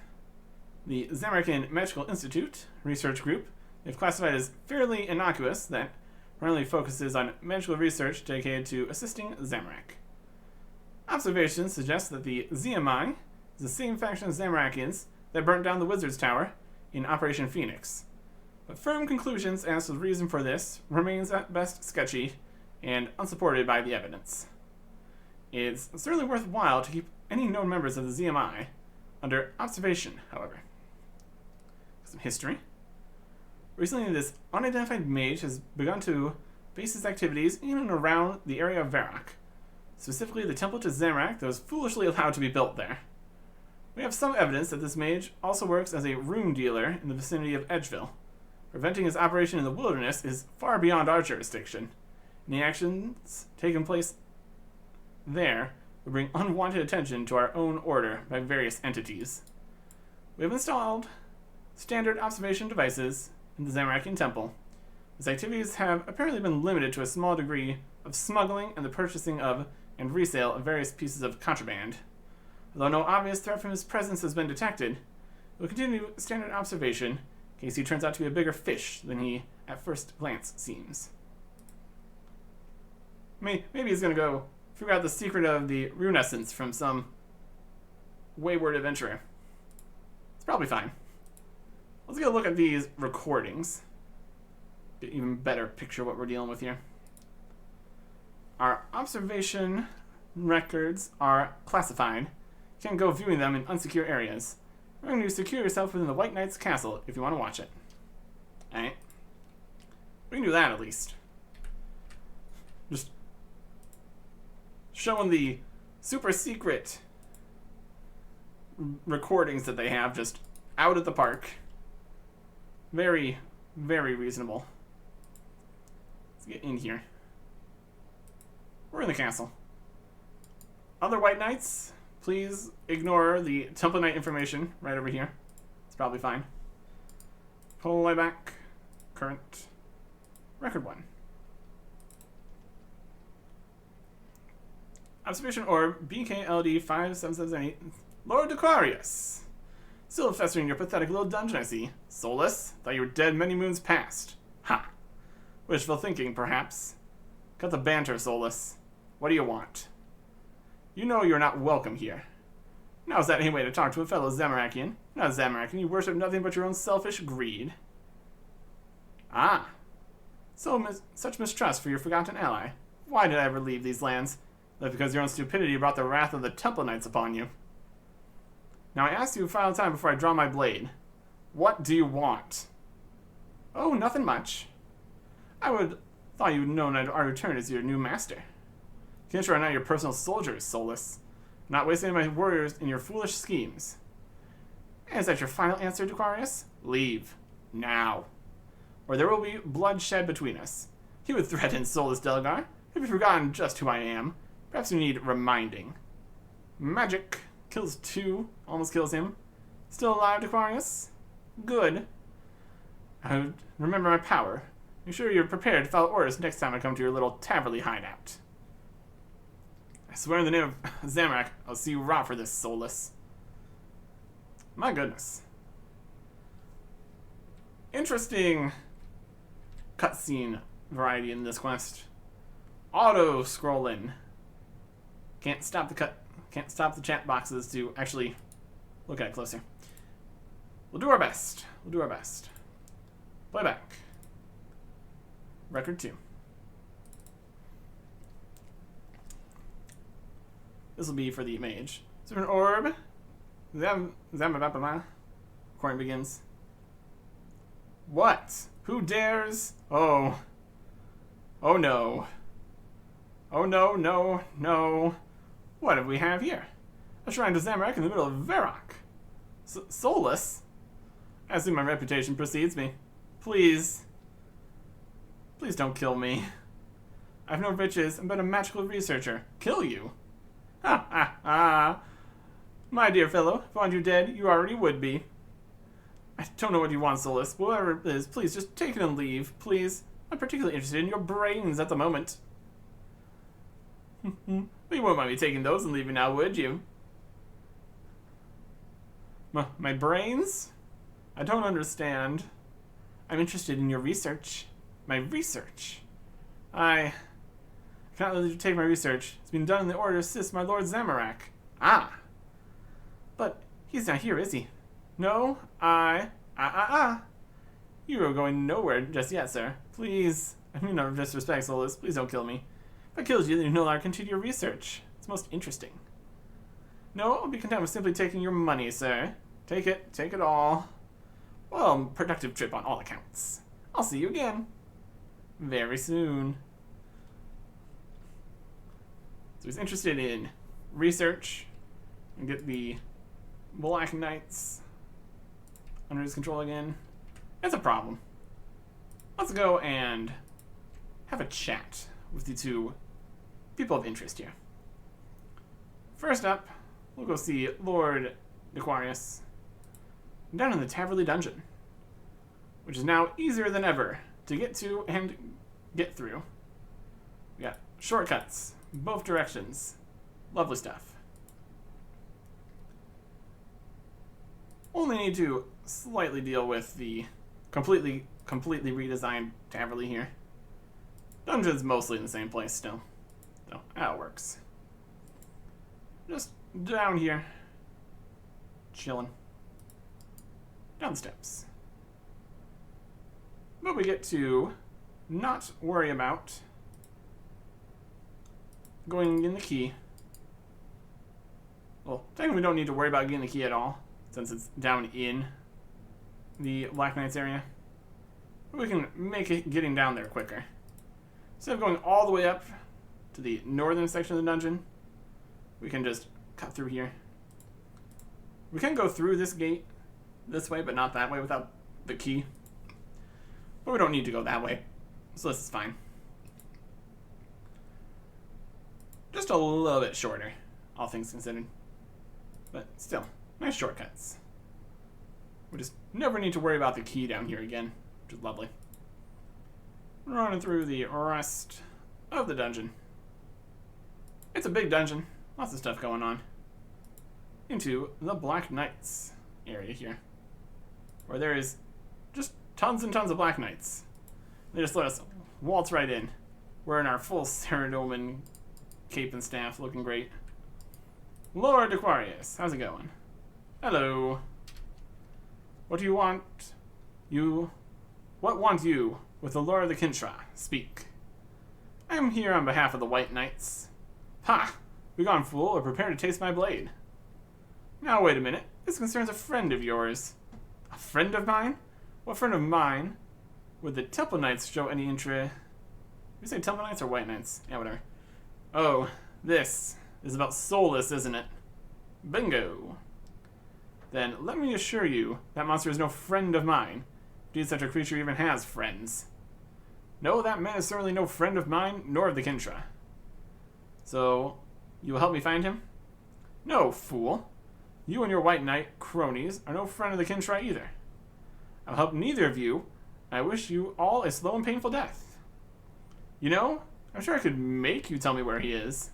the Zamorakian Magical Institute research group they've classified as fairly innocuous that primarily focuses on magical research dedicated to assisting Zamorak. Observations suggest that the ZMI is the same faction as Zamorakians that burnt down the Wizard's Tower in Operation Phoenix, but firm conclusions as to the reason for this remains at best sketchy and unsupported by the evidence. It's certainly worthwhile to keep any known members of the ZMI under observation, however. Some history. Recently, this unidentified mage has begun to base his activities in and around the area of Varrock, specifically the temple to Zamorak that was foolishly allowed to be built there. We have some evidence that this mage also works as a rune dealer in the vicinity of Edgeville. Preventing his operation in the wilderness is far beyond our jurisdiction. Any actions taking place there would bring unwanted attention to our own order by various entities. We have installed standard observation devices in the Zamorakian temple. His activities have apparently been limited to a small degree of smuggling and the purchasing of and resale of various pieces of contraband. Although no obvious threat from his presence has been detected, we'll continue standard observation in case he turns out to be a bigger fish than he at first glance seems. Maybe he's gonna go figure out the secret of the rune essence from some wayward adventurer. It's probably fine. Let's get a look at these recordings. Get an even better picture of what we're dealing with here. Our observation records are classified. You can't go viewing them in unsecure areas. We're going to secure yourself within the White Knight's castle if you want to watch it. Alright. We can do that at least. Just showing the super secret recordings that they have just out at the park. Very, very reasonable. Let's get in here. We're in the castle. Other White Knights, please ignore the Temple Knight information right over here. It's probably fine. Pull way back. Current. Record 1. Observation Orb, BKLD 5778. Lord Decarius. Still festering your pathetic little dungeon, I see. Soulless? Thought you were dead many moons past. Ha! Wishful thinking, perhaps. Cut the banter, Soulless. What do you want? You know you're not welcome here. Now is that any way to talk to a fellow Zamorakian? Not Zamorakian, you worship nothing but your own selfish greed. Ah. Such mistrust for your forgotten ally. Why did I ever leave these lands? But because your own stupidity brought the wrath of the Temple Knights upon you. Now I ask you a final time before I draw my blade. What do you want? Oh, nothing much. Thought you'd known I'd return as your new master. Consider are not your personal soldiers, Soulless. Not wasting my warriors in your foolish schemes. Is that your final answer, Decarius? Leave. Now. Or there will be bloodshed between us. He would threaten Soulless Delgar. Have you forgotten just who I am? Perhaps you need reminding. Magic. Kills 2. Almost kills him. Still alive, Decarius? Good. I would remember my power. Be sure you're prepared to follow orders next time I come to your little Taverley hideout. I swear in the name of Zamorak, I'll see you rot for this, Soulless. My goodness. Interesting cutscene variety in this quest. Auto-scrolling. Can't stop the chat boxes to actually look at it closer. We'll do our best. We'll do our best. Playback. Record 2. This will be for the mage. Is there an orb? Recording begins. What? Who dares? Oh. Oh no. Oh no, no, no. What do we have here? A shrine to Zamorak in the middle of Varrock. Soulless? I assume my reputation precedes me. Please. Please don't kill me. I have no riches. I'm but a magical researcher. Kill you? Ha ha ha. My dear fellow, if I want you dead, you already would be. I don't know what you want, Soulless, but whatever it is, please just take it and leave, please. I'm particularly interested in your brains at the moment. But you won't mind me taking those and leaving now, would you? My brains? I don't understand. I'm interested in your research. My research? I cannot let you take my research. It's been done in the order to assist my Lord Zamorak. Ah. But he's not here, is he? No, You are going nowhere just yet, sir. Please. I mean no disrespect, Soulless. Please don't kill me. If I killed you, then you no longer continue your research. It's most interesting. No, I'll be content with simply taking your money, sir. Take it all. Well, productive trip on all accounts. I'll see you again. Very soon. So he's interested in research and get the Black Knights under his control again. That's a problem. Let's go and have a chat with the two people of interest here. First up, we'll go see Lord Aquarius down in the Taverley Dungeon, which is now easier than ever to get to and get through. We got shortcuts, both directions. Lovely stuff. Only need to slightly deal with the completely redesigned Taverley here. Dungeon's mostly in the same place still, so that works. Just down here, chilling. Down the steps. But we get to not worry about going in the key. Well, technically we don't need to worry about getting the key at all, since it's down in the Black Knights area. But we can make it getting down there quicker. Instead of going all the way up to the northern section of the dungeon, we can just cut through here. We can go through this gate this way, but not that way without the key. But we don't need to go that way, so this is fine. Just a little bit shorter, all things considered. But still, nice shortcuts. We just never need to worry about the key down here again, which is lovely. Running through the rest of the dungeon. It's a big dungeon, lots of stuff going on. Into the Black Knights area here, where there is just tons and tons of Black Knights. They just let us waltz right in. We're in our full Ceradoman cape and staff, looking great. Lord Aquarius, how's it going? Hello. What do you want? What want you with the Lord of the Kintra? Speak. I am here on behalf of the White Knights. Ha! Begone, fool, or prepare to taste my blade. Now wait a minute. This concerns a friend of yours. A friend of mine? What friend of mine? Would the Temple Knights show any interest? You say Temple Knights or White Knights? Yeah, whatever. Oh, this is about Soulless, isn't it? Bingo. Then let me assure you, that monster is no friend of mine. Indeed, such a creature even has friends. No, that man is certainly no friend of mine, nor of the Kintra. So, you will help me find him? No, fool. You and your White Knight cronies are no friend of the Kintra either. I'll help neither of you. I wish you all a slow and painful death. You know, I'm sure I could make you tell me where he is.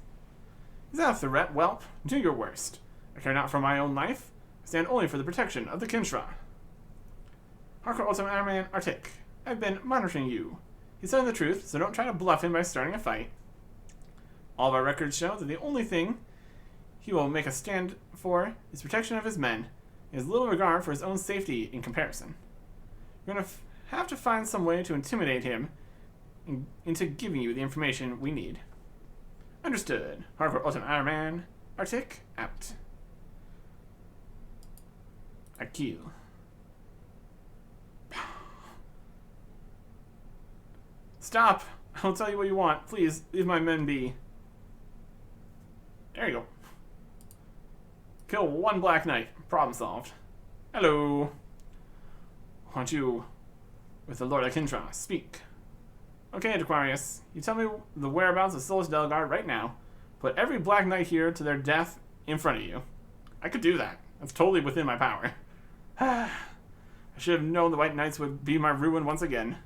Is that a threat, whelp? Do your worst. I care not for my own life. I stand only for the protection of the Kintra. Hardcore Ultimate Ironman Artic. I've been monitoring you. He's telling the truth, so don't try to bluff him by starting a fight. All of our records show that the only thing he will make a stand for is protection of his men. He has little regard for his own safety in comparison. We're going to have to find some way to intimidate him into giving you the information we need. Understood. Hardcore Ultimate Ironman Artic out. Akil. Stop! I'll tell you what you want. Please, leave my men be. There you go. Kill one Black Knight. Problem solved. Hello. Want you with the Lord of Kintra. Speak. Okay, Aquarius. You tell me the whereabouts of Solus Delgard right now. Put every Black Knight here to their death in front of you. I could do that. That's totally within my power. I should have known the White Knights would be my ruin once again.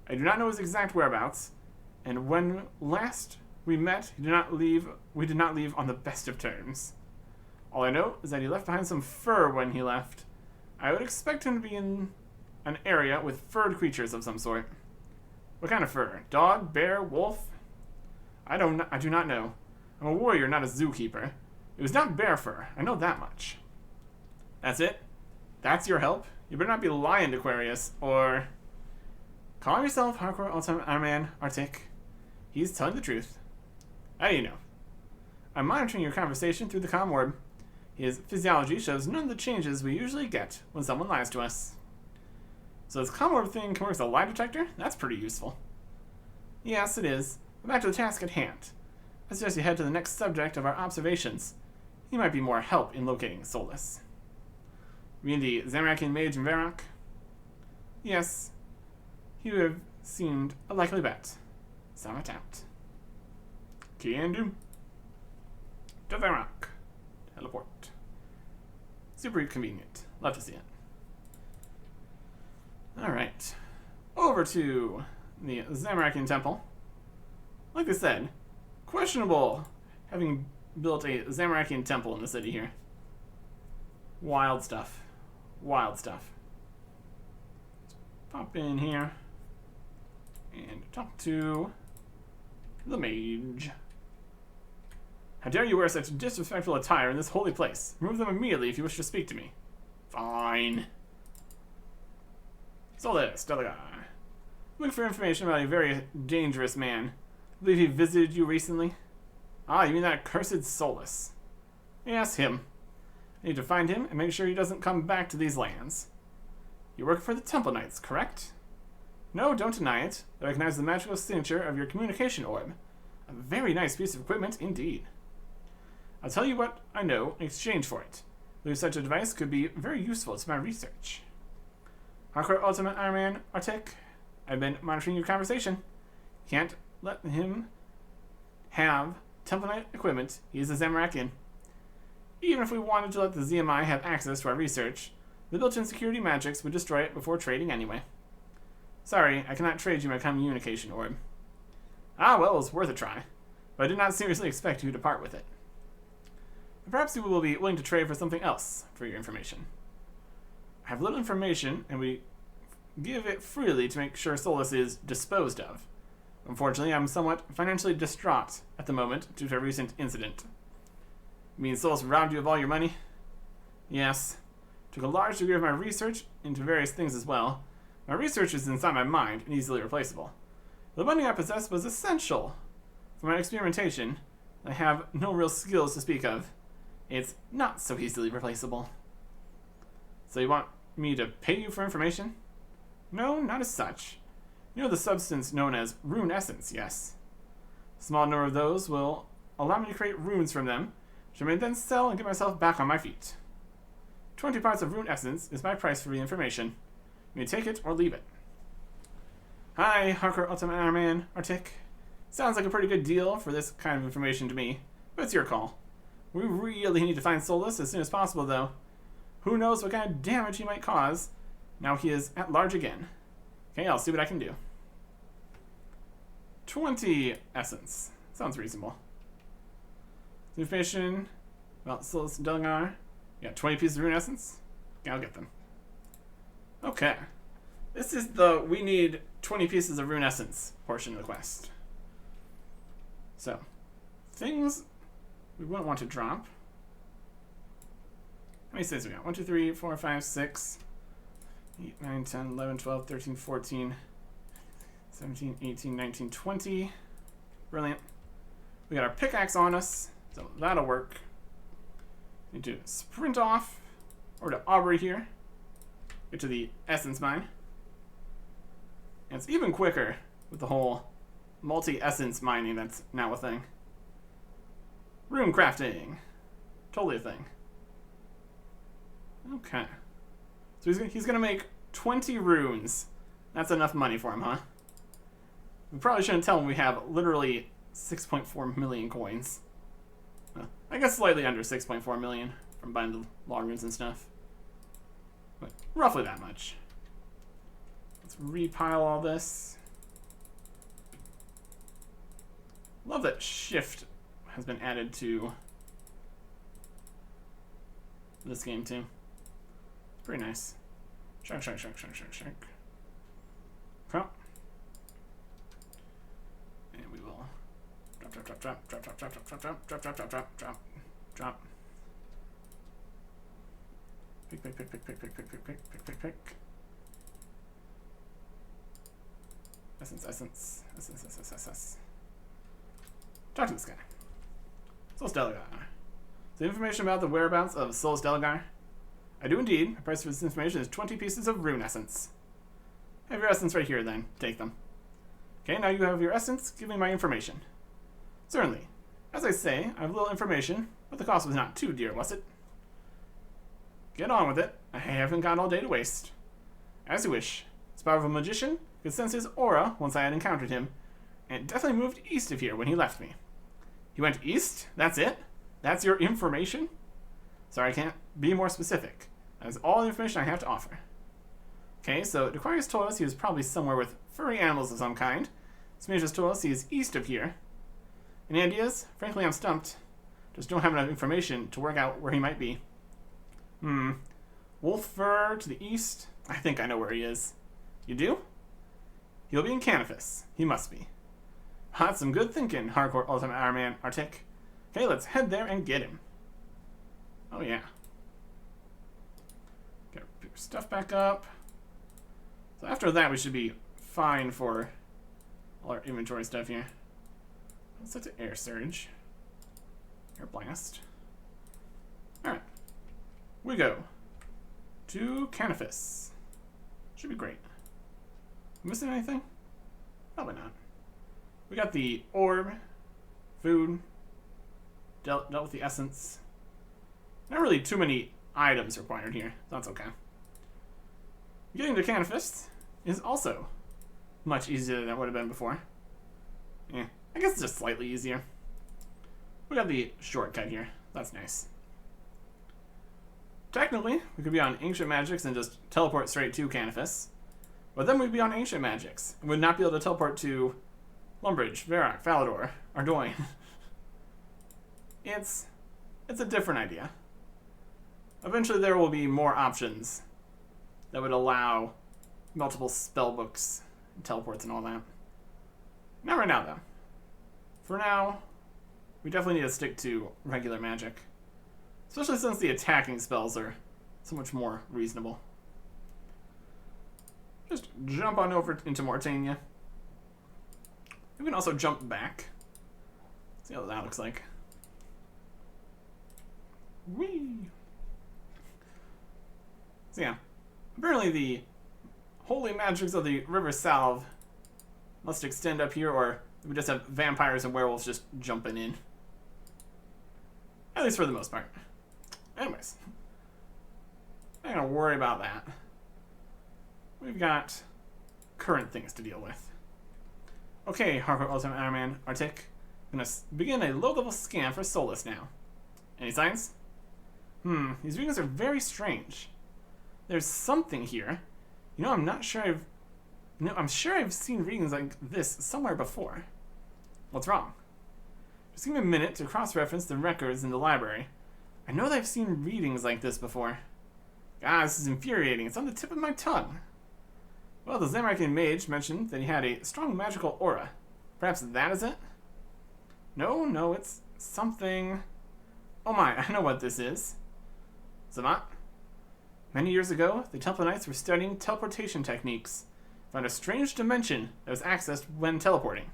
I do not know his exact whereabouts, and when last we met, we did not leave on the best of terms. All I know is that he left behind some fur when he left. I would expect him to be in an area with furred creatures of some sort. What kind of fur? Dog, bear, wolf? I do not know. I'm a warrior, not a zookeeper. It was not bear fur. I know that much. That's it? That's your help? You better not be lying, Aquarius, or... Call yourself Hardcore Ultimate Ironman Artic. He's telling the truth. How do you know? I'm monitoring your conversation through the comm orb. His physiology shows none of the changes we usually get when someone lies to us. So this comm orb thing can work as a lie detector? That's pretty useful. Yes, it is. But back to the task at hand. I suggest you head to the next subject of our observations. He might be more help in locating Solus. You mean the Zamorakian mage in Varrock? Yes. He would have seemed a likely bet. Summit out. Can do. To Varrock. Teleport. Super convenient. Love to see it. Alright. Over to the Zamorakian temple. Like I said, questionable having built a Zamorakian temple in the city here. Wild stuff. Wild stuff. Let's pop in here and talk to the mage. How dare you wear such disrespectful attire in this holy place? Remove them immediately if you wish to speak to me. Fine. Solus, Delagar. Looking for information about a very dangerous man. I believe he visited you recently. Ah, you mean that accursed Solus. Yes, him. I need to find him and make sure he doesn't come back to these lands. You work for the Temple Knights, correct? No, don't deny it. I recognize the magical signature of your communication orb. A very nice piece of equipment indeed. I'll tell you what I know in exchange for it. I believe such a device could be very useful to my research. Hardcore Ultimate Ironman, Artic, I've been monitoring your conversation. Can't let him have Temple Knight equipment. He is a Zamorakian. Even if we wanted to let the ZMI have access to our research, the built-in security magics would destroy it before trading anyway. Sorry, I cannot trade you my communication orb. Ah, well, it was worth a try, but I did not seriously expect you to part with it. Perhaps you will be willing to trade for something else for your information. I have little information, and we give it freely to make sure Solus is disposed of. Unfortunately, I'm somewhat financially distraught at the moment due to a recent incident. You mean Solus robbed you of all your money? Yes. Took a large degree of my research into various things as well. My research is inside my mind and easily replaceable. The money I possessed was essential for my experimentation. I have no real skills to speak of. It's not so easily replaceable. So you want me to pay you for information? No, not as such. You know the substance known as rune essence, yes? A small number of those will allow me to create runes from them, which I may then sell and get myself back on my feet. 20 parts of rune essence is my price for the information. You may take it or leave it. Hi, Hardcore Ultimate Ironman, Artic. Sounds like a pretty good deal for this kind of information to me, but it's your call. We really need to find Solus as soon as possible, though. Who knows what kind of damage he might cause now he is at large again. Okay, I'll see what I can do. 20 essence. Sounds reasonable. Information about Solus and Delgar. Yeah, 20 pieces of rune essence. Yeah, I'll get them. Okay. This is the we need 20 pieces of rune essence portion of the quest. So, things we wouldn't want to drop. How many states we got? 1, 2, 3, 4, 5, 6, 8, 9, 10, 11, 12, 13, 14, 17, 18, 19, 20. Brilliant. We got our pickaxe on us, so that'll work. Need to sprint off over to Aubrey here. Get to the essence mine. And it's even quicker with the whole multi-essence mining that's now a thing. Rune crafting. Totally a thing. Okay. So he's gonna make 20 runes. That's enough money for him, huh? We probably shouldn't tell him we have literally 6.4 million coins. I guess slightly under 6.4 million from buying the log runes and stuff. But roughly that much. Let's repile all this. Love that shift has been added to this game too. It's pretty nice. Shark. Okay. And we will drop. Pick. Essence. Talk to this guy. Solus Delegar. So information about the whereabouts of Solus Delegar? I do indeed. The price for this information is 20 pieces of rune essence. I have your essence right here then. Take them. Okay, now you have your essence. Give me my information. Certainly. As I say, I have a little information, but the cost was not too dear, was it? Get on with it. I haven't got all day to waste. As you wish. This powerful magician could sense his aura once I had encountered him, and it definitely moved east of here when he left me. He went east? That's it? That's your information? Sorry, I can't be more specific. That is all the information I have to offer. Okay, so Dequarius told us he was probably somewhere with furry animals of some kind. Smears told us he is east of here. Any ideas? Frankly, I'm stumped. Just don't have enough information to work out where he might be. Wolf fur to the east? I think I know where he is. You do? He'll be in Canifus. He must be. That's some good thinking, hardcore Ultimate Ironman Artic. Okay, let's head there and get him. Oh yeah. Get our stuff back up. So after that, we should be fine for all our inventory stuff here. Let's set to air surge. Air blast. Alright. We go to Canifus. Should be great. Missing anything? Probably not. We got the orb, food, dealt with the essence. Not really too many items required here. That's okay. Getting to Canifus is also much easier than it would have been before. Yeah, I guess it's just slightly easier. We got the shortcut here. That's nice. Technically, we could be on Ancient Magics and just teleport straight to Canifus. But then we'd be on Ancient Magics and would not be able to teleport to Lumbridge, Varrock, Falador, Ardoin. It's a different idea. Eventually there will be more options that would allow multiple spellbooks, and teleports, and all that. Not right now, though. For now, we definitely need to stick to regular magic. Especially since the attacking spells are so much more reasonable. Just jump on over into Mortania. We can also jump back. See how that looks like. Whee! So yeah, apparently the holy magics of the River Salve must extend up here, or we just have vampires and werewolves just jumping in. At least for the most part. Anyways, not gonna worry about that. We've got current things to deal with. Okay, Hardcore Ultimate Ironman Artic. I'm gonna begin a low-level scan for Solus now. Any signs? These readings are very strange. There's something here. You know, I'm sure I've seen readings like this somewhere before. What's wrong? Just give me a minute to cross-reference the records in the library. I know that I've seen readings like this before. This is infuriating. It's on the tip of my tongue. Well, the Zamarkian mage mentioned that he had a strong magical aura. Perhaps that is it? No, it's something... Oh my, I know what this is. Zamat? Many years ago, the Temple Knights were studying teleportation techniques. Found a strange dimension that was accessed when teleporting.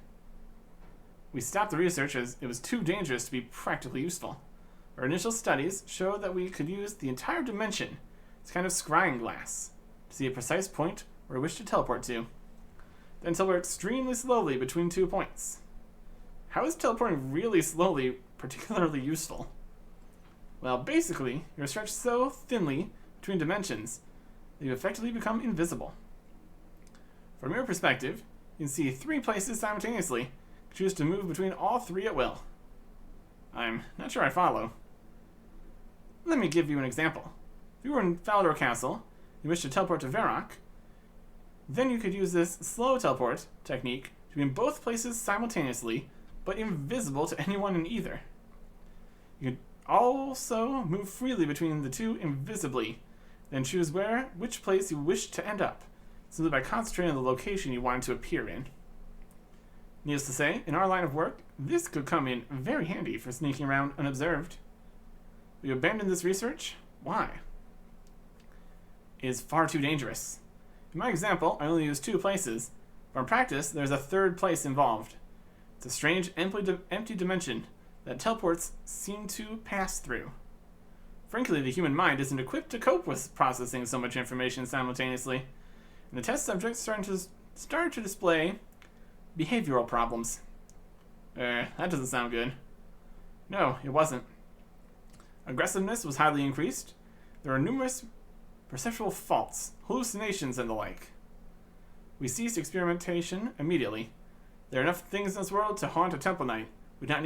We stopped the research as it was too dangerous to be practically useful. Our initial studies showed that we could use the entire dimension as kind of scrying glass to see a precise point where we wish to teleport to, then teleport extremely slowly between 2 points. How is teleporting really slowly particularly useful? Well, basically, you're stretched so thinly between dimensions that you effectively become invisible. From your perspective, you can see 3 places simultaneously, choose to move between all 3 at will. I'm not sure I follow. Let me give you an example. If you were in Falador Castle, you wish to teleport to Varrock, then you could use this slow teleport technique to be in both places simultaneously, but invisible to anyone in either. You could also move freely between the 2 invisibly, then choose which place you wish to end up, simply by concentrating on the location you want to appear in. Needless to say, in our line of work, this could come in very handy for sneaking around unobserved. Will you abandon this research? Why? It is far too dangerous. In my example, I only use 2 places, but in practice, there's a 3rd place involved. It's a strange, empty dimension that teleports seem to pass through. Frankly, the human mind isn't equipped to cope with processing so much information simultaneously, and the test subjects start to display behavioral problems. That doesn't sound good. No, it wasn't. Aggressiveness was highly increased. There were numerous perceptual faults, hallucinations, and the like. We ceased experimentation immediately. There are enough things in this world to haunt a temple knight. We do not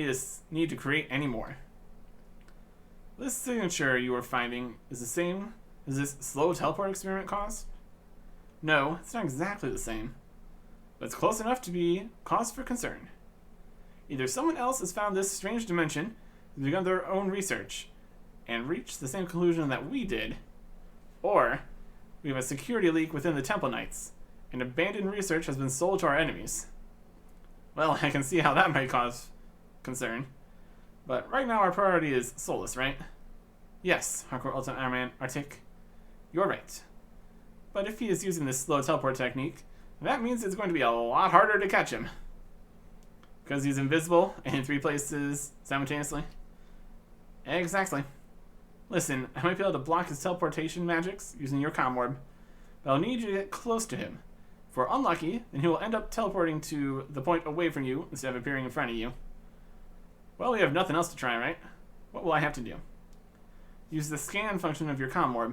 need to create any more. This signature you are finding is the same as this slow teleport experiment caused? No, it's not exactly the same, but it's close enough to be cause for concern. Either someone else has found this strange dimension, has begun their own research, and reached the same conclusion that we did, or we have a security leak within the Temple Knights, and abandoned research has been sold to our enemies. Well, I can see how that might cause concern. But right now our priority is Solus, right? Yes, Hardcore Ultimate Ironman Artic. You're right. But if he is using this slow teleport technique, that means it's going to be a lot harder to catch him. Because he's invisible and in 3 places simultaneously. Exactly. Listen, I might be able to block his teleportation magics using your comm orb, but I'll need you to get close to him. If we're unlucky, then he will end up teleporting to the point away from you instead of appearing in front of you. Well, we have nothing else to try, right? What will I have to do? Use the scan function of your comm orb.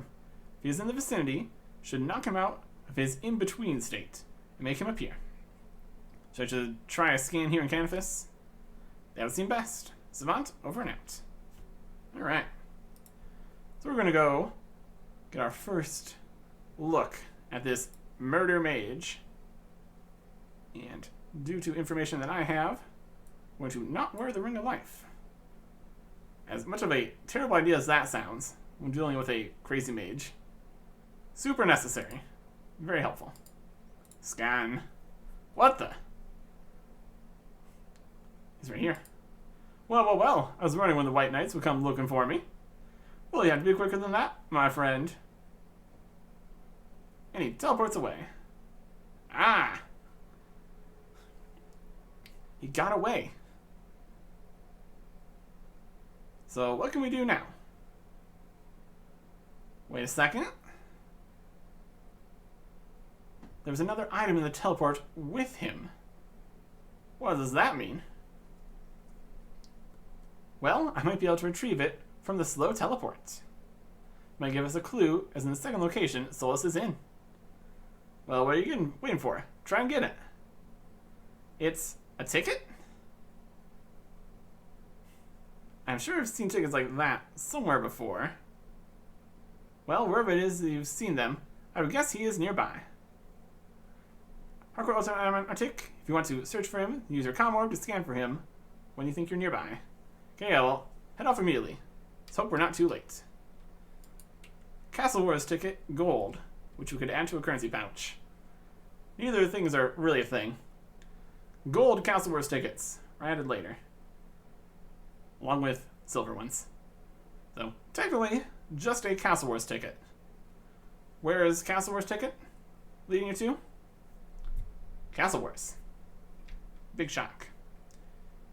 If he is in the vicinity, should knock him out of his in-between state and make him appear. So I should try a scan here in Canvas? That would seem best. Savant, over and out. Alright. So we're going to go get our first look at this murder mage. And due to information that I have, I'm going to not wear the Ring of Life. As much of a terrible idea as that sounds, when dealing with a crazy mage, super necessary. Very helpful. Scan. What the? He's right here. Well, I was wondering when the White Knights would come looking for me. Well, you have to be quicker than that, my friend. And he teleports away. Ah! He got away. So what can we do now? Wait a second. There's another item in the teleport with him. What does that mean? Well, I might be able to retrieve it from the slow teleport. Might give us a clue as in the second location Solus is in. Well, what are you waiting for? Try and get it. It's a ticket? I'm sure I've seen tickets like that somewhere before. Well, wherever it is that you've seen them, I would guess he is nearby. Hardcore Ultimate Ironman Artic. If you want to search for him, use your comm orb to scan for him when you think you're nearby. Okay, well, head off immediately. Let's hope we're not too late. Castle Wars ticket, gold, which we could add to a currency pouch. Neither things are really a thing. Gold Castle Wars tickets are added later, along with silver ones. So, technically, just a Castle Wars ticket. Where is Castle Wars ticket leading you to? Castle Wars. Big shock.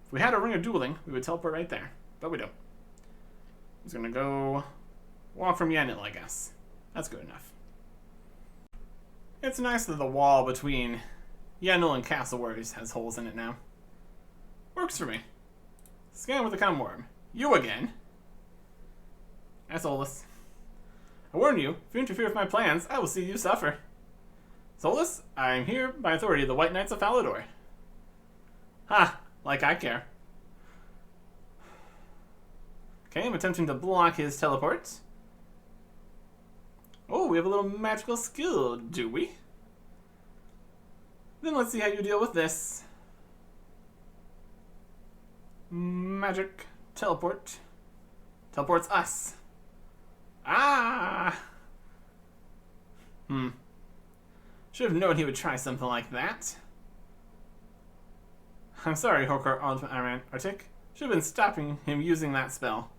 If we had a Ring of Dueling, we would teleport right there, but we don't. He's gonna go walk from Yanil, I guess. That's good enough. It's nice that the wall between Yanil and Castle Wars has holes in it now. Works for me. Scan with the comm orb. You again? That's Solus. I warn you, if you interfere with my plans, I will see you suffer. Solus, I am here by authority of the White Knights of Falador. Ha! Like I care. Okay, I'm attempting to block his teleport. Oh, we have a little magical skill, do we? Then let's see how you deal with this. Magic teleport. Teleports us. Ah! Should have known he would try something like that. I'm sorry, Hardcore Ultimate Ironman Artic. Should have been stopping him using that spell.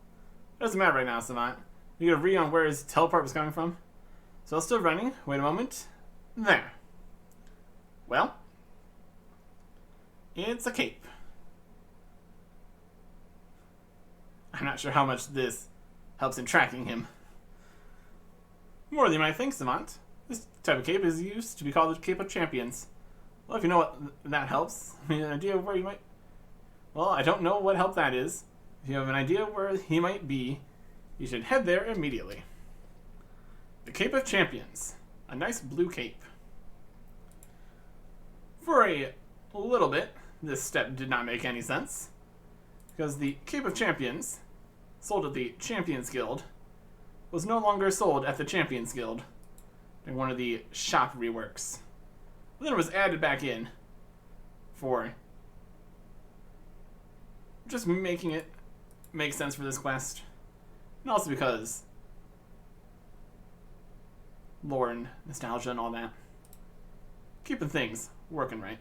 Doesn't matter right now, Savant. You get a read on where his teleport was coming from? So it's still running. Wait a moment. There. Well, it's a cape. I'm not sure how much this helps in tracking him. More than you might think, Savant. This type of cape is used to be called the Cape of Champions. Well, if you know what that helps, I mean, an idea of where you might... Well, I don't know what help that is. If you have an idea where he might be, you should head there immediately. The Cape of Champions. A nice blue cape. For a little bit, this step did not make any sense, because the Cape of Champions, sold at the Champions Guild, was no longer sold at the Champions Guild in one of the shop reworks. But then it was added back in for just making it make sense for this quest, and also because lore and nostalgia and all that. Keeping things working right.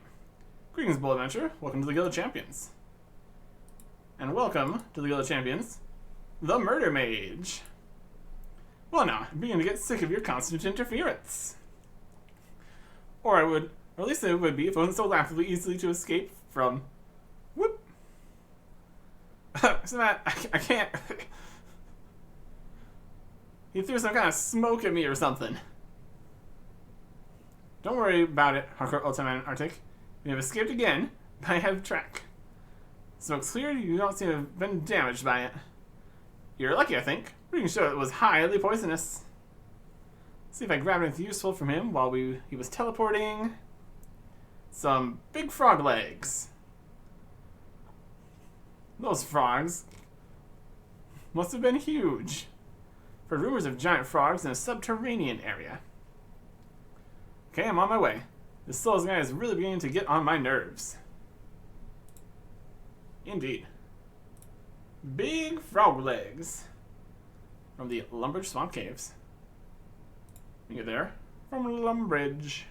Greetings, Bull Adventure. Welcome to the Guild of Champions. And welcome to the Guild of Champions, the Murder Mage. Well, now, I'm beginning to get sick of your constant interference. Or at least it would be if it wasn't so laughably easily to escape from. Whoop. So that I can't. He threw some kind of smoke at me or something. Don't worry about it, Hardcore Ultimate Artic. You have escaped again, but I have track. Smoke's clear, you don't seem to have been damaged by it. You're lucky, I think. We can show it was highly poisonous. See if I grab anything useful from him while he was teleporting. Some big frog legs. Those frogs must have been huge. For rumors of giant frogs in a subterranean area. Okay, I'm on my way. This Souls guy is really beginning to get on my nerves. Indeed. Big frog legs. From the Lumbridge Swamp Caves. You get there. From Lumbridge.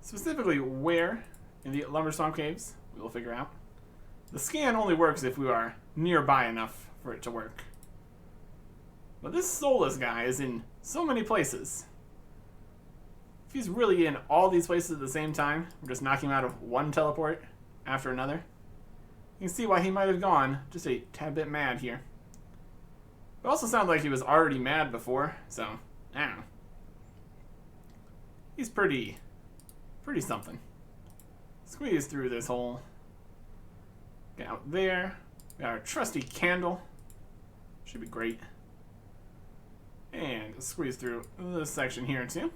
Specifically where in the Lumbridge Swamp Caves, we will figure out. The scan only works if we are nearby enough for it to work. But this soulless guy is in so many places. If he's really in all these places at the same time, we're just knocking him out of one teleport after another, you can see why he might have gone just a tad bit mad here. It also sounded like he was already mad before, so, I don't know. He's pretty something. Squeeze through this hole. Get out there. Got our trusty candle. Should be great. And squeeze through this section here too.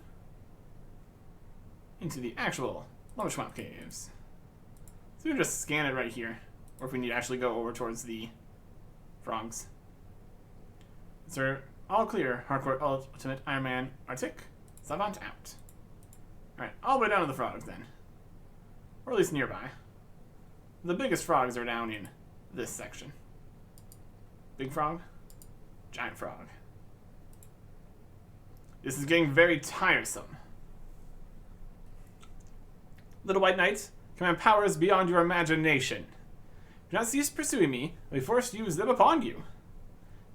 Into the actual Lumbridge Swamp Caves. So we can just scan it right here. Or if we need to actually go over towards the frogs. So all clear, Hardcore Ultimate Ironman Artic. Savant out. Alright, all the way down to the frogs then. Or at least nearby. The biggest frogs are down in this section. Big frog, giant frog. This is getting very tiresome. Little White Knight, command powers beyond your imagination. Do not cease pursuing me, I'll be forced to use them upon you.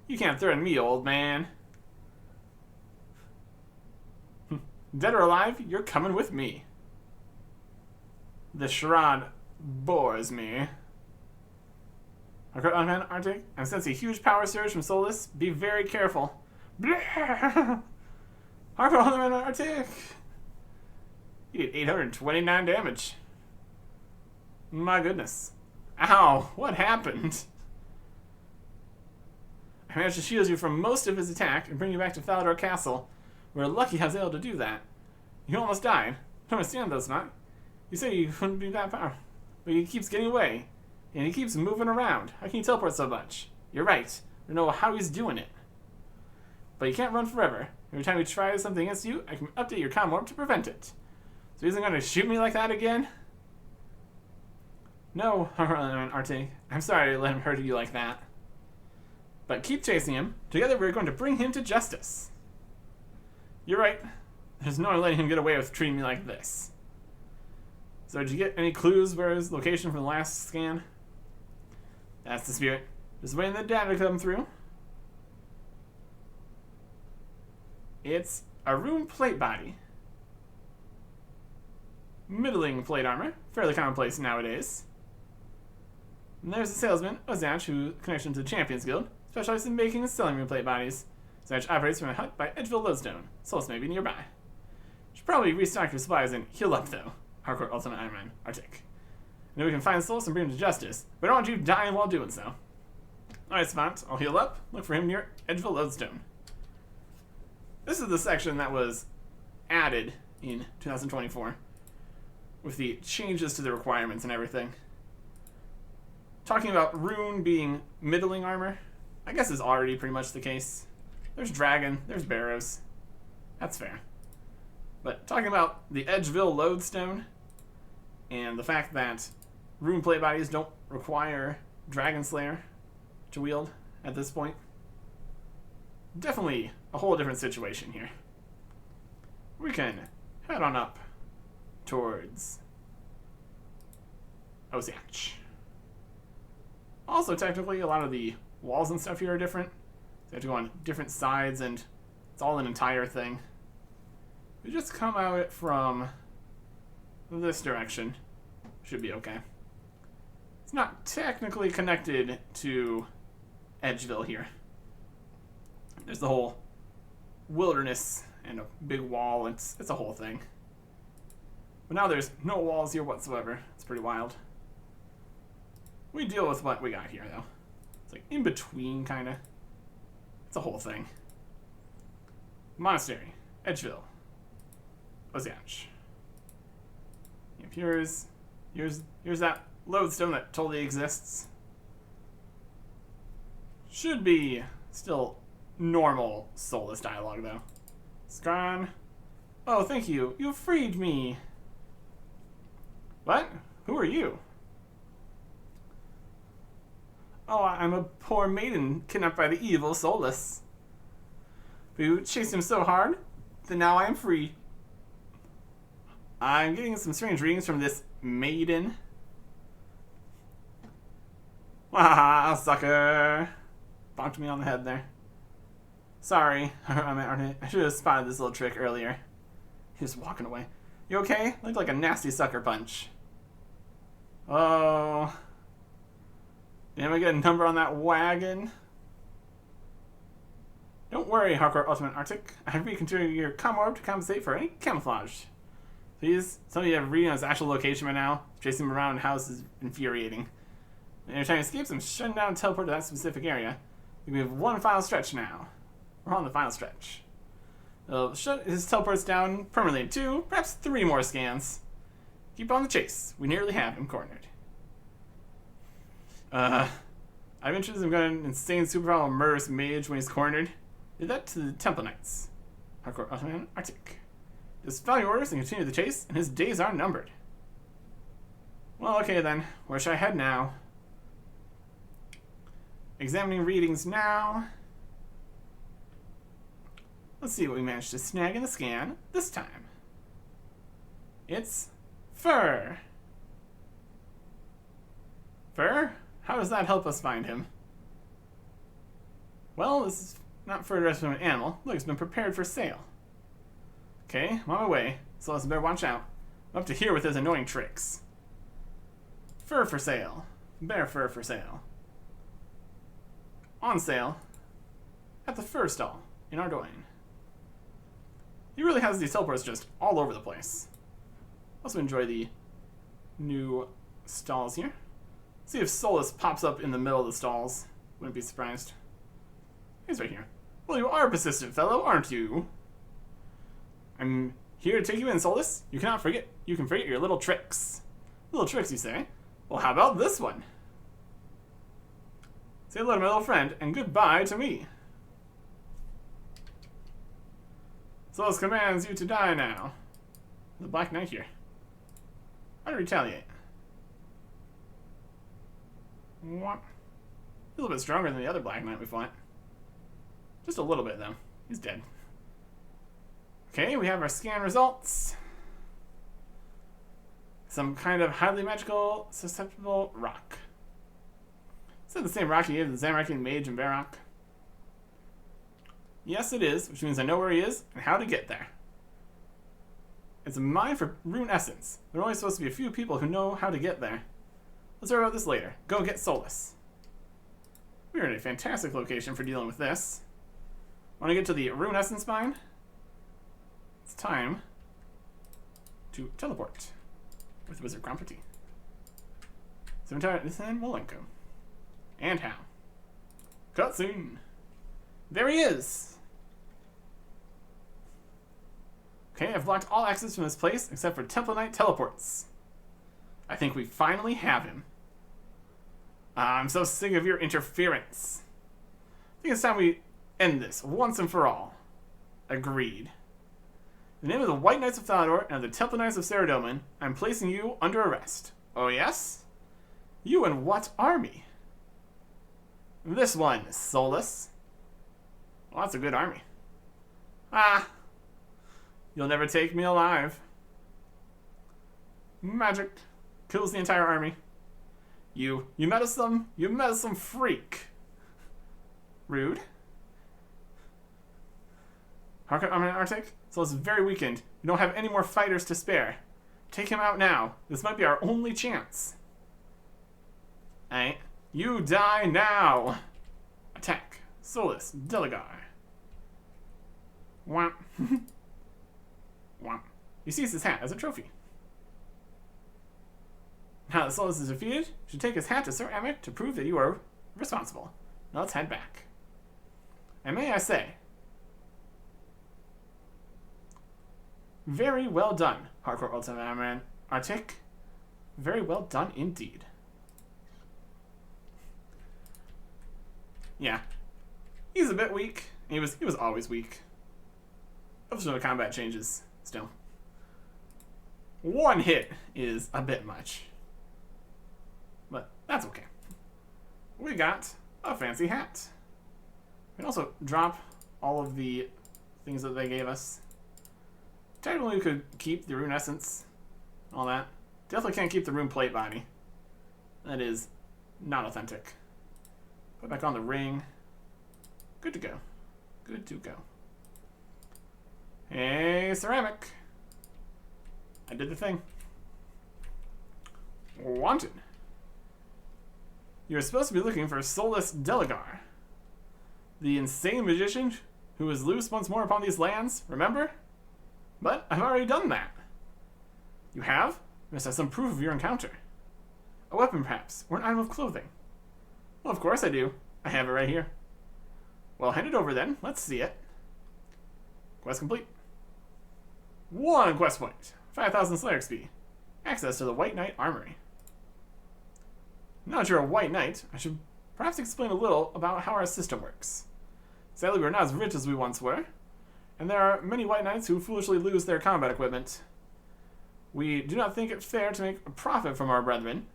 You can't threaten me, old man. Dead or alive, you're coming with me. The charade bores me. Artic, I sense a huge power surge from Solus. Be very careful. Harper on Artic. You did 829 damage. My goodness. Ow, what happened? I managed to shield you from most of his attack and bring you back to Falador Castle. We're lucky I was able to do that. You almost died. I don't understand those, not. You said you wouldn't be that powerful. But he keeps getting away. And he keeps moving around. How can you teleport so much? You're right. I don't know how he's doing it. But you can't run forever. Every time you try something against you, I can update your comm warp to prevent it. So he isn't going to shoot me like that again? No, Artic. I'm sorry to let him hurt you like that. But keep chasing him. Together we're going to bring him to justice. You're right. There's no letting him get away with treating me like this. So did you get any clues where his location from the last scan? That's the spirit. Just waiting the data to come through. It's a rune plate body. Middling plate armor. Fairly commonplace nowadays. And there's the salesman, Ozach, who connection to the Champions Guild, specializes in making and selling rune plate bodies. Ozach operates from a hut by Edgeville Lodestone. Solus may be nearby. Should probably restock your supplies and heal up, though. Hardcore Ultimate Ironman, Artic. And then we can find Solus and bring him to justice, but I don't want you dying while doing so. Alright, Savant, I'll heal up. Look for him near Edgeville Lodestone. This is the section that was added in 2024 with the changes to the requirements and everything. Talking about rune being middling armor, I guess is already pretty much the case. There's dragon, there's barrows. That's fair. But talking about the Edgeville Lodestone and the fact that rune plate bodies don't require Dragon Slayer to wield at this point, definitely a whole different situation here. We can head on up towards Ozach. Also, technically, a lot of the walls and stuff here are different. So you have to go on different sides, and it's all an entire thing. We just come out from this direction. Should be okay. It's not technically connected to Edgeville here. There's the whole wilderness and a big wall. It's a whole thing. But now there's no walls here whatsoever. It's pretty wild. We deal with what we got here, though. It's like in between, kind of. It's a whole thing. Monastery, Edgeville, Ozach. Yep, here's that lodestone that totally exists. Should be still normal soulless dialogue, though. Scran. Oh, thank you. You freed me. What? Who are you? Oh, I'm a poor maiden kidnapped by the evil Solus. Who chased him so hard that now I am free. I'm getting some strange readings from this maiden. Wahaha, sucker. Bonked me on the head there. Sorry, I should have spotted this little trick earlier. He was walking away. You okay? Looked like a nasty sucker punch. Oh. Damn, I get a number on that wagon. Don't worry, Hardcore Ultimate Artic. I have reconfigured your comm orb to compensate for any camouflage. Please, some of you have reading on his actual location by now. Chasing him around the house is infuriating. Every time he escapes, I'm shutting down and teleport to that specific area. We have one final stretch now. We're on the final stretch. I'll shut his teleports down permanently in 2, perhaps 3 more scans. Keep on the chase. We nearly have him cornered. I'm interested in going insane superpower murderous mage when he's cornered. Did that to the Temple Knights. Hardcore Ultimate Artic. Just follow your orders and continue the chase, and his days are numbered. Well, okay then. Where should I head now? Examining readings now. Let's see what we managed to snag in the scan this time. It's fur. Fur? How does that help us find him? Well, this is not fur dressed from an animal. Look, it's been prepared for sale. Okay, I'm on my way. So let's better watch out. I'm up to here with his annoying tricks. Fur for sale. Bear fur for sale. On sale. At the fur stall in Ardoin. He really has these teleports just all over the place. Also enjoy the new stalls here. See if Solus pops up in the middle of the stalls. Wouldn't be surprised. He's right here. Well, you are a persistent fellow, aren't you? I'm here to take you in, Solus. You can forget your little tricks. Little tricks, you say? Well, how about this one? Say hello to my little friend, and goodbye to me. Solus commands you to die now. The Black Knight here. How to retaliate? What? He's a little bit stronger than the other Black Knight we fought. Just a little bit, though. He's dead. Okay, we have our scan results. Some kind of highly magical, susceptible rock. Is that the same rock he gave the Zamorakian Mage and Varrock? Yes, it is, which means I know where he is and how to get there. It's a mine for rune essence. There are only supposed to be a few people who know how to get there. Let's worry about this later. Go get Solus. We're in a fantastic location for dealing with this. Want to get to the Rune Essence Mine? It's time to teleport with Wizard Grumpity. So entire this and Molenko. And how? Cutscene. There he is. Okay, I've blocked all access from this place except for Temple Knight teleports. I think we finally have him. I'm so sick of your interference. I think it's time we end this once and for all. Agreed. In the name of the White Knights of Thalador and the Temple Knights of Saradomin, I'm placing you under arrest. Oh yes? You and what army? This one, Solus. Well, that's a good army. Ah. You'll never take me alive. Magic kills the entire army. You meddlesome freak. Rude. Harker, I'm an Artic. Solus is very weakened. You don't have any more fighters to spare. Take him out now. This might be our only chance. Alright. You die now. Attack. Solus Delegar. Whomp. Whomp. He sees his hat as a trophy. Now that Solus is defeated, you should take his hat to Sir Emmett to prove that you are responsible. Now let's head back. And may I say, very well done, Hardcore Ultimate Ironman Artic. Very well done indeed. Yeah. He's a bit weak. He was always weak. Obviously the combat changes still. One hit is a bit much. But that's okay. We got a fancy hat. We can also drop all of the things that they gave us. Technically we could keep the rune essence, all that. Definitely can't keep the rune plate body. That is not authentic. Put back on the ring. Good to go. Good to go. Hey, ceramic. I did the thing. Wanted. You're supposed to be looking for Solus Delegar, the insane magician who is loose once more upon these lands, remember? But I've already done that. You have? You must have some proof of your encounter. A weapon, perhaps, or an item of clothing. Well, of course I do. I have it right here. Well, hand it over then. Let's see it. Quest complete. 1 quest point. 5,000 Slayer XP. Access to the White Knight Armory. Now that you're a White Knight, I should perhaps explain a little about how our system works. Sadly, we're not as rich as we once were, and there are many White Knights who foolishly lose their combat equipment. We do not think it fair to make a profit from our brethren,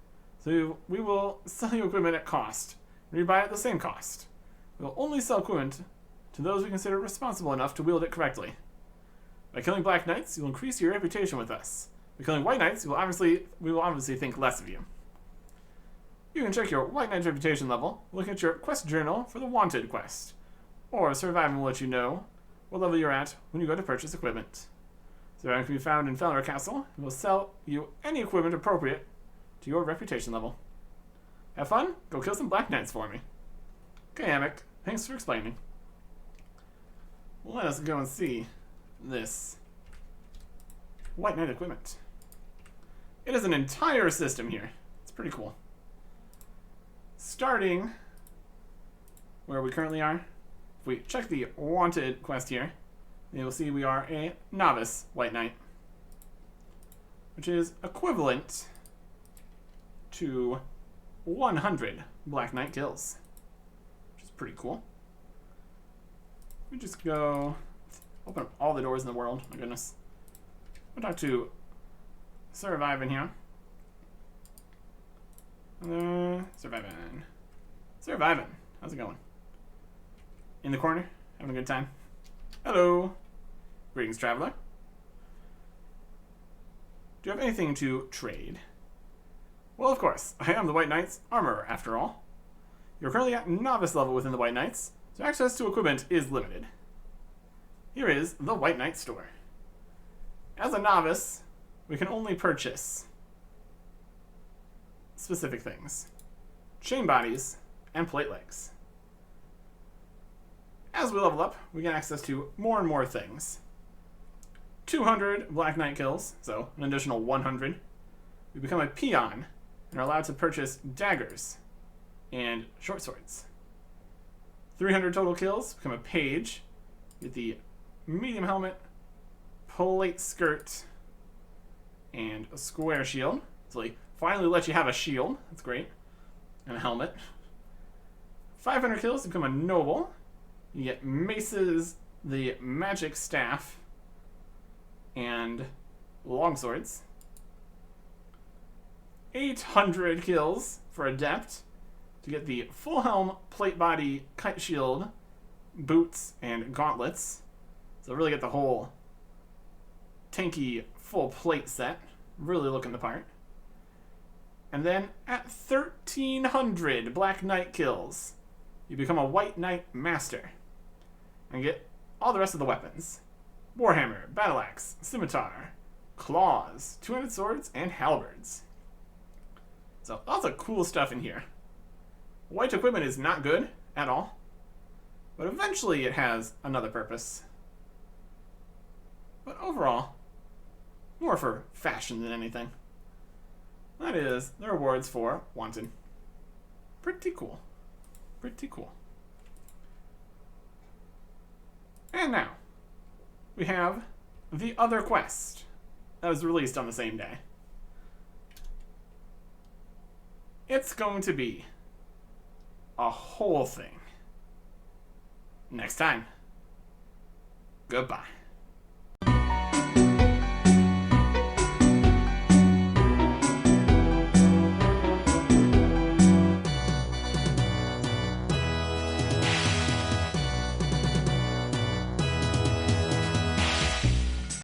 so we will sell you equipment at cost, and we buy it at the same cost. We will only sell equipment to those we consider responsible enough to wield it correctly. By killing Black Knights, you will increase your reputation with us. By killing White Knights, we will obviously think less of you. You can check your White Knight reputation level, looking at your quest journal for the Wanted quest, or Surviving will let you know what level you're at when you go to purchase equipment. Surviving can be found in Felner Castle, and will sell you any equipment appropriate to your reputation level. Have fun? Go kill some Black Knights for me. Okay, Amic, thanks for explaining. Let us go and see this White Knight equipment. It is an entire system here. It's pretty cool. Starting where we currently are, if we check the Wanted quest here, you will see we are a novice White Knight, which is equivalent to 100 Black Knight kills, which is pretty cool. We just go open up all the doors in the world. My goodness. We'll talk to Surviving here. Surviving. How's it going? In the corner? Having a good time? Hello. Greetings, traveler. Do you have anything to trade? Well, of course. I am the White Knight's armorer, after all. You're currently at novice level within the White Knights, so access to equipment is limited. Here is the White Knight store. As a novice, we can only purchase specific things. Chain bodies and plate legs. As we level up, we get access to more and more things. 200 Black Knight kills, so an additional 100. We become a peon and are allowed to purchase daggers and short swords. 300 total kills, become a page with the medium helmet, plate skirt, and a square shield. So they finally let you have a shield. That's great. And a helmet. 500 kills to become a noble. You get maces, the magic staff, and longswords. 800 kills for adept to get the full helm, plate body, kite shield, boots, and gauntlets. So really get the whole tanky full plate set. Really looking the part. And then at 1300 Black Knight kills, you become a White Knight Master and get all the rest of the weapons. Warhammer, battle axe, scimitar, claws, two-handed swords, and halberds. So lots of cool stuff in here. White equipment is not good at all, but eventually it has another purpose. But overall, more for fashion than anything. That is the rewards for Wanted. Pretty cool. Pretty cool. And now, we have the other quest that was released on the same day. It's going to be a whole thing. Next time. Goodbye.